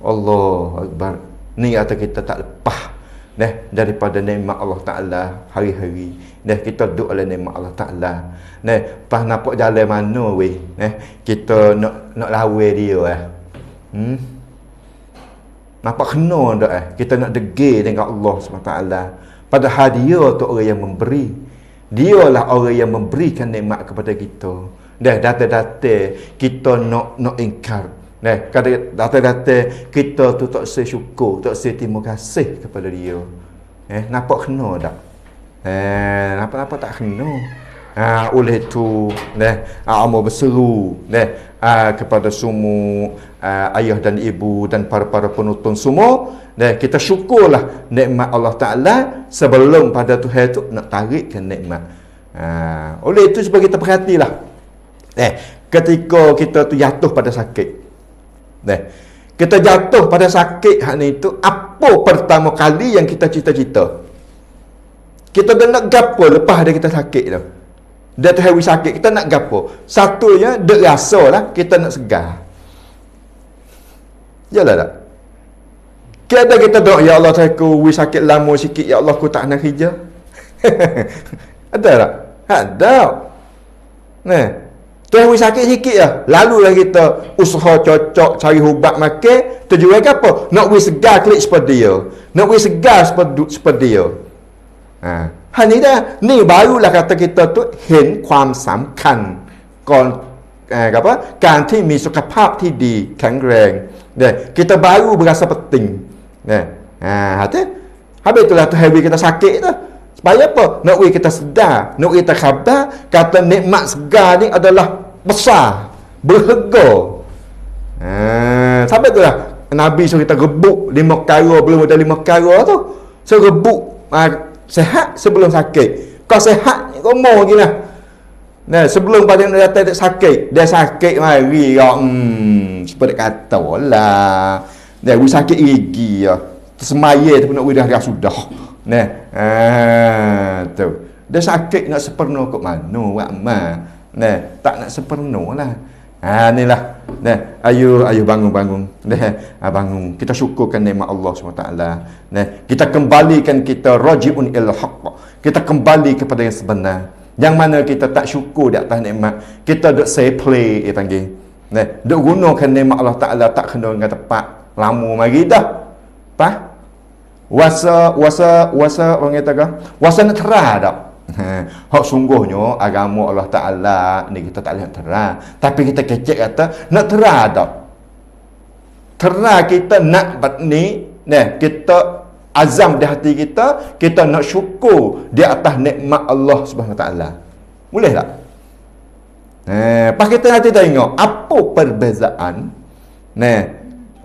Allah Akbar. Ni kata kita tak lepas daripada nikmat Allah Ta'ala hari-hari. Kita duduk oleh nikmat Allah Ta'ala. Pas nampak jalan mana weh. Kita nak lawa dia nampak kena dak kita nak degil dengan Allah SWT. Padahal dia tu orang yang memberi. Dialah orang yang memberikan nikmat kepada kita. Data-data kita nak ingkar. Data-data kita tu tak syukur, tak terima kasih kepada dia. Nampak kena tak? Nampak tak kena. Oleh itu Amar berseru kepada semua ayah dan ibu dan para penonton semua, kita syukurlah nikmat Allah Ta'ala sebelum pada Tuhan tu nak tarikkan nikmat. Oleh itu supaya kita perhatilah ketika kita tu jatuh pada sakit, kita jatuh pada sakit hak ni tu, apa pertama kali yang kita cita-cita? Kita dah nak gapo lepas ada kita sakit tu? Dia tu hari sakit, kita nak gapo? Satunya, dek rasa lah, kita nak segar. Yalah tak? Kita doa, ya Allah, aku sakit lama sikit, ya Allah, aku tak nak kerja. Ada tak? Ada. Tu hari sakit sikit lah. Lalulah kita usaha cocok, cari ubat makan, tujuan ke apa? Nak beri segar klik seperti dia. Nak beri segar seperti dia. Ni dah, ni barulah kata kita tu เห็นความสำคัญก่อนการที่มีสุขภาพที่ดีแข็งแรง kita baru berasa penting. Habis itulah tu hari kita sakit tu. Supaya apa? Nak kita sedar, nak kita khabar kata nikmat segar ni adalah besar, berharga. Sampai itulah Nabi suruh kita rebuk 5 perkara, belum ada 5 perkara tu. So rebuk sehat sebelum sakit. Kau sehat romo lagi lah. Nah, sebelum pada nak datang dia sakit mari kau seperti kata lah. Dia sakit gigi ya. Tersemaya tu nak dah sudah. Nah, tu. Dia sakit nak sepenuh kok mano wak ma. Nah, tak nak sepenuh lah. Inilah. Nah, ayo bangun. Nah, bangun. Kita syukurkan nikmat Allah SWT. Nah, kita kembalikan kita rajiun ilal haqq. Kita kembali kepada yang sebenar. Yang mana kita tak syukur di atas nikmat, kita duk say play dia panggil. Nah, duk gunakan nikmat Allah Taala tak kena dengan tepat. Lama mari dah. Apa? Wasa orang kata ke? Wasa nak terah dak. Hak sungguhnya agama Allah Taala ni kita tak lihat terah, tapi kita kecek kata nak terah dak. Terah kita nak buat ni, nah kita azam di hati kita, kita nak syukur di atas nikmat Allah Subhanahu Wa Taala. Boleh tak? Pas kita nanti tengok apa perbezaan.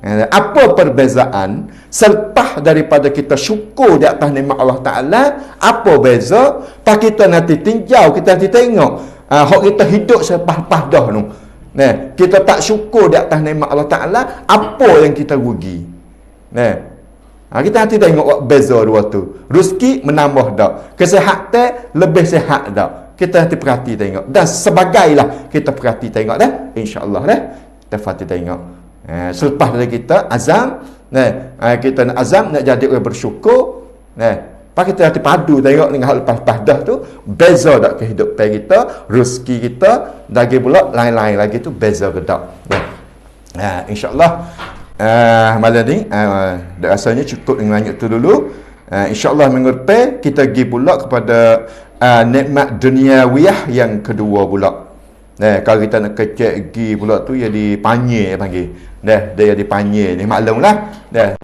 Apa perbezaan selepas daripada kita syukur di atas nikmat Allah Taala, apa beza? Pas kita nanti tinjau, kita nanti tengok hak kita hidup selepas dah tu. Kita tak syukur di atas nikmat Allah Taala, apa yang kita rugi? Kita nanti tengok beza dua tu. Rezeki menambah dak, kesihatan lebih sihat dak. Kita nanti perhati tengok. Dan sebagailah kita perhati tengok dah. Insya-Allah dah. Kita perhati tengok. Selepas dari kita azam, kita nak azam nak jadi orang bersyukur. Pas kita nanti padu tengok dengan hal lepas dah tu, beza dak kehidupan kita, rezeki kita, lagi pula lain-lain lagi tu beza ke dak. Insya-Allah malam ni rasanya cukup dengan banyak tu dulu. InsyaAllah minggu depan kita pergi pula kepada nikmat duniawiyah yang kedua pula. Kalau kita nak kecek pergi pula tu ya dipanyir panggil. Dia dipanyir ni maklumlah.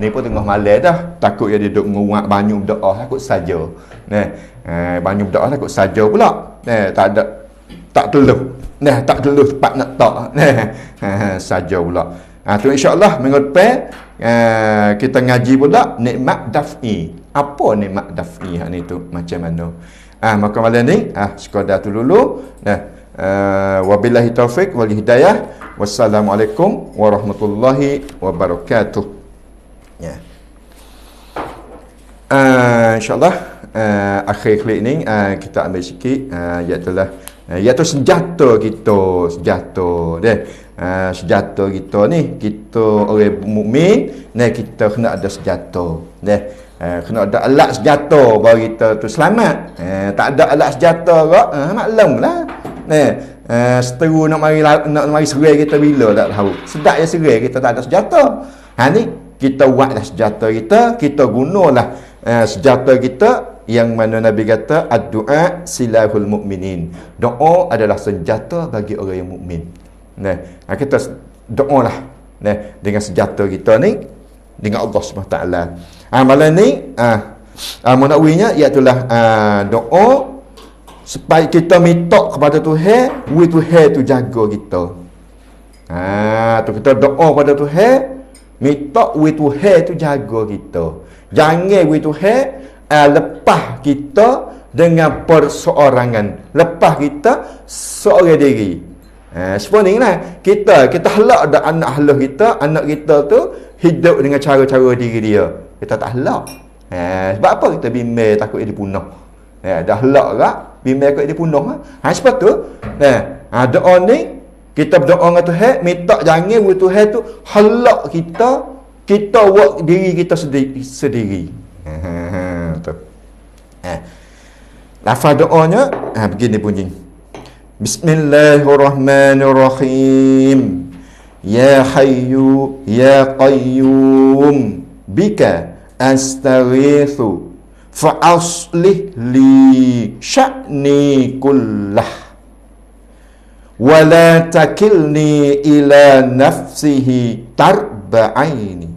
Ni pun tengah malam dah. Takut dia duduk menguak banyu berdoa takut saja. Banyu berdoa takut saja pula. Tak teluh. Tak teluh tepat nak tak. Saja pula. Tu insya-Allah minggu depan kita ngaji pula nikmat daf'i. Apa nikmat daf'i hak ni tu macam mana? Maka malam ni sekadar tu dulu. Wabillahi taufik wal hidayah. Wassalamualaikum warahmatullahi wabarakatuh. Insya-Allah akhir klik ni kita ambil sikit iaitu senjata kita, senjata kita ni, kita orang mukmin ni kita kena ada senjata. Kena ada alat senjata baru kita tu selamat. Tak ada alat senjata kok maklumlah. Seteru nak mari serai kita bila tak tahu. Sedap je serai kita tak ada senjata. Ni kita buatlah senjata kita gunalah senjata kita yang mana Nabi kata ad-du'a silahul mukminin. Doa adalah senjata bagi orang yang mukmin. Kita doalah dengan senjata kita ni dengan Allah Subhanahu Wa Taala. Malam ni menawinya iaitu doa supaya kita minta kepada Tuhan, Tuhan tu jaga kita. Tu kita doa pada Tuhan, minta Tuhan tu jaga kita. Jangan Tuhan lepas kita dengan perseorangan, lepas kita seorang diri. Sebenarnya kita halak dak anak kita tu hidup dengan cara-cara diri dia. Kita tak halak. Sebab apa kita bimbang takut dia dibunuh. Dah halak gak bimbang takut dia dibunuh. Sebab tu doa ni kita berdoa dengan Tuhan, minta jangan Tuhan tu halak kita buat diri kita sendiri. Tu. Lafaz doanya begini bunyi. Bismillahirrahmanirrahim. Ya Hayyu Ya Qayyum bika astaghithu fa aslih li sya'ni kullah wa la takilni ila nafsihi tarba'aini.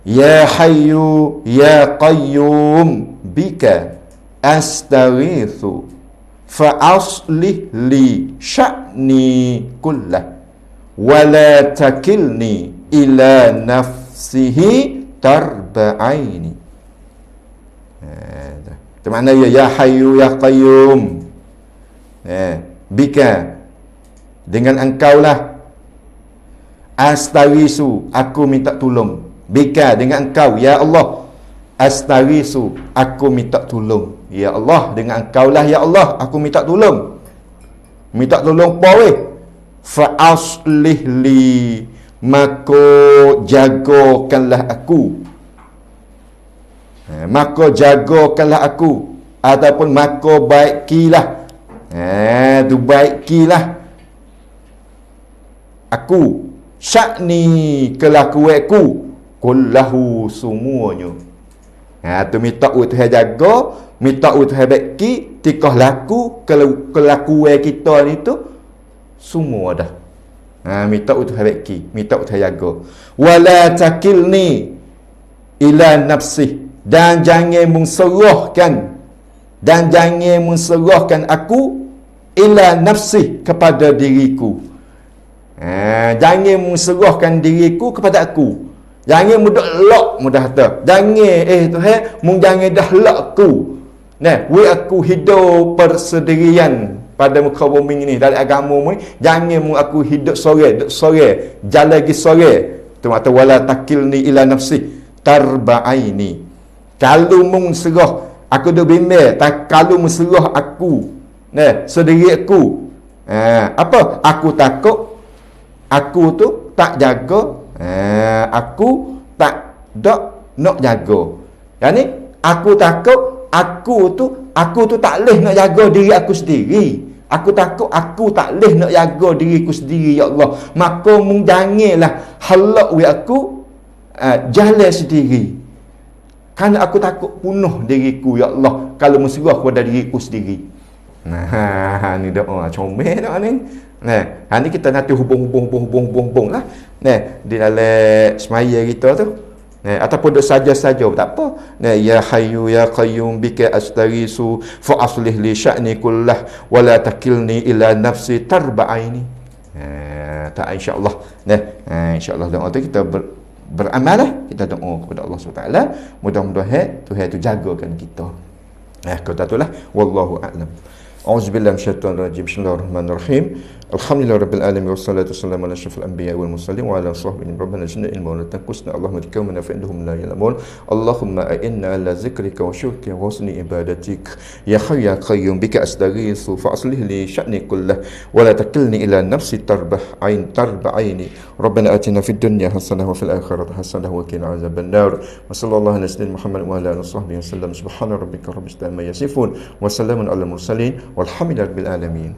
Ya Hayyu Ya Qayyum bika astaghithu fa aslih li sya'ni kullah wa la takilni ila nafsihi tarba'aini. Itu makna ya hayyu ya qayyum. Bika, dengan engkaulah astawisu, aku minta tolong. Bika, dengan engkau ya Allah, astawisu, aku minta tolong. Ya Allah, dengan engkaulah ya Allah, aku minta tolong. Minta tolong apa weh? Fa aslih li, maka jagakanlah aku. Maka jagakanlah aku, ataupun maka baikilah. Tu baikilah aku, sya'ni, kelakuanku, kullahu, semuanya. Tu minta Tuhan jaga, minta Tuhan baiki, tikah laku kelakuan kita ni tu semua dah. Minta Tuhan baiki, minta Tuhan jaga. Wala takilni ila nafsi, dan jangan menserahkan aku ila nafsi, kepada diriku. Jangan menserahkan diriku kepada aku. Jangan mudah lak, mudah kata. Jangan Tuhan, jangan dah lak aku. Aku hidup persendirian pada muka bumi ni, dalam agama ni. Jangan aku hidup sore, jalan lagi sore. Tu mata wala takilni ila nafsi tarba'aini. Kalau mung serah aku duk bimbang, kalau menserah aku, sendiri aku. Apa? Aku takut aku tu tak jaga, aku tak nak jaga. Yani aku takut aku tu tak leh nak jaga diri aku sendiri. Aku takut aku tak leh nak jaga diriku sendiri, ya Allah. Maka mung janganlah halak aku jalan sendiri. Kerana aku takut punuh diriku, ya Allah, kalau menserah kepada diriku sendiri. Ni doa comel doa ni. Ni kita nanti hubung lah. Di dalam semaya kita tu. Ataupun duk saja-saja tak apa. Ya hayyu ya qayyum bika astaghisu fa aslih li sya'ni kullah wa la takilni ila nafsi tarba'aini. Tak, insya-Allah. Insya-Allah doa tu kita beramal lah. Kita doa kepada Allah SWT. Mudah-mudahan Tuhan itu jagakan kita. Kata itulah. Wallahu a'lam. A'udzubillahi minasyaitonir rajim. Bismillahirrahmanirrahim. Alhamdulillahirabbil alamin wassalatu wassalamu ala asyrafil anbiya'i wal mursalin wa ala sahbihi rabbana jinna ilma wa la tanqusna Allahumma tikam min fa'indahum la ya'lamun. Allahumma a'inna ala zikrika wa syukrika wa husni ibadatik. Ya hayyu ya qayyum bika astaghiitsu fa aslih li sya'ni kullah wa la takilni ila nafsi tarba'aini. Rabbana atina fid dunya hasanah wa fil akhirati hasanah wa qina azaban nar. Wa sallallahu ala sayyidina Muhammad wa ala alihi washabbihi wasallam. Subhana rabbika rabbil izzati amma yasifun wa salamun alal mursalin walhamdulillahi rabbil alamin.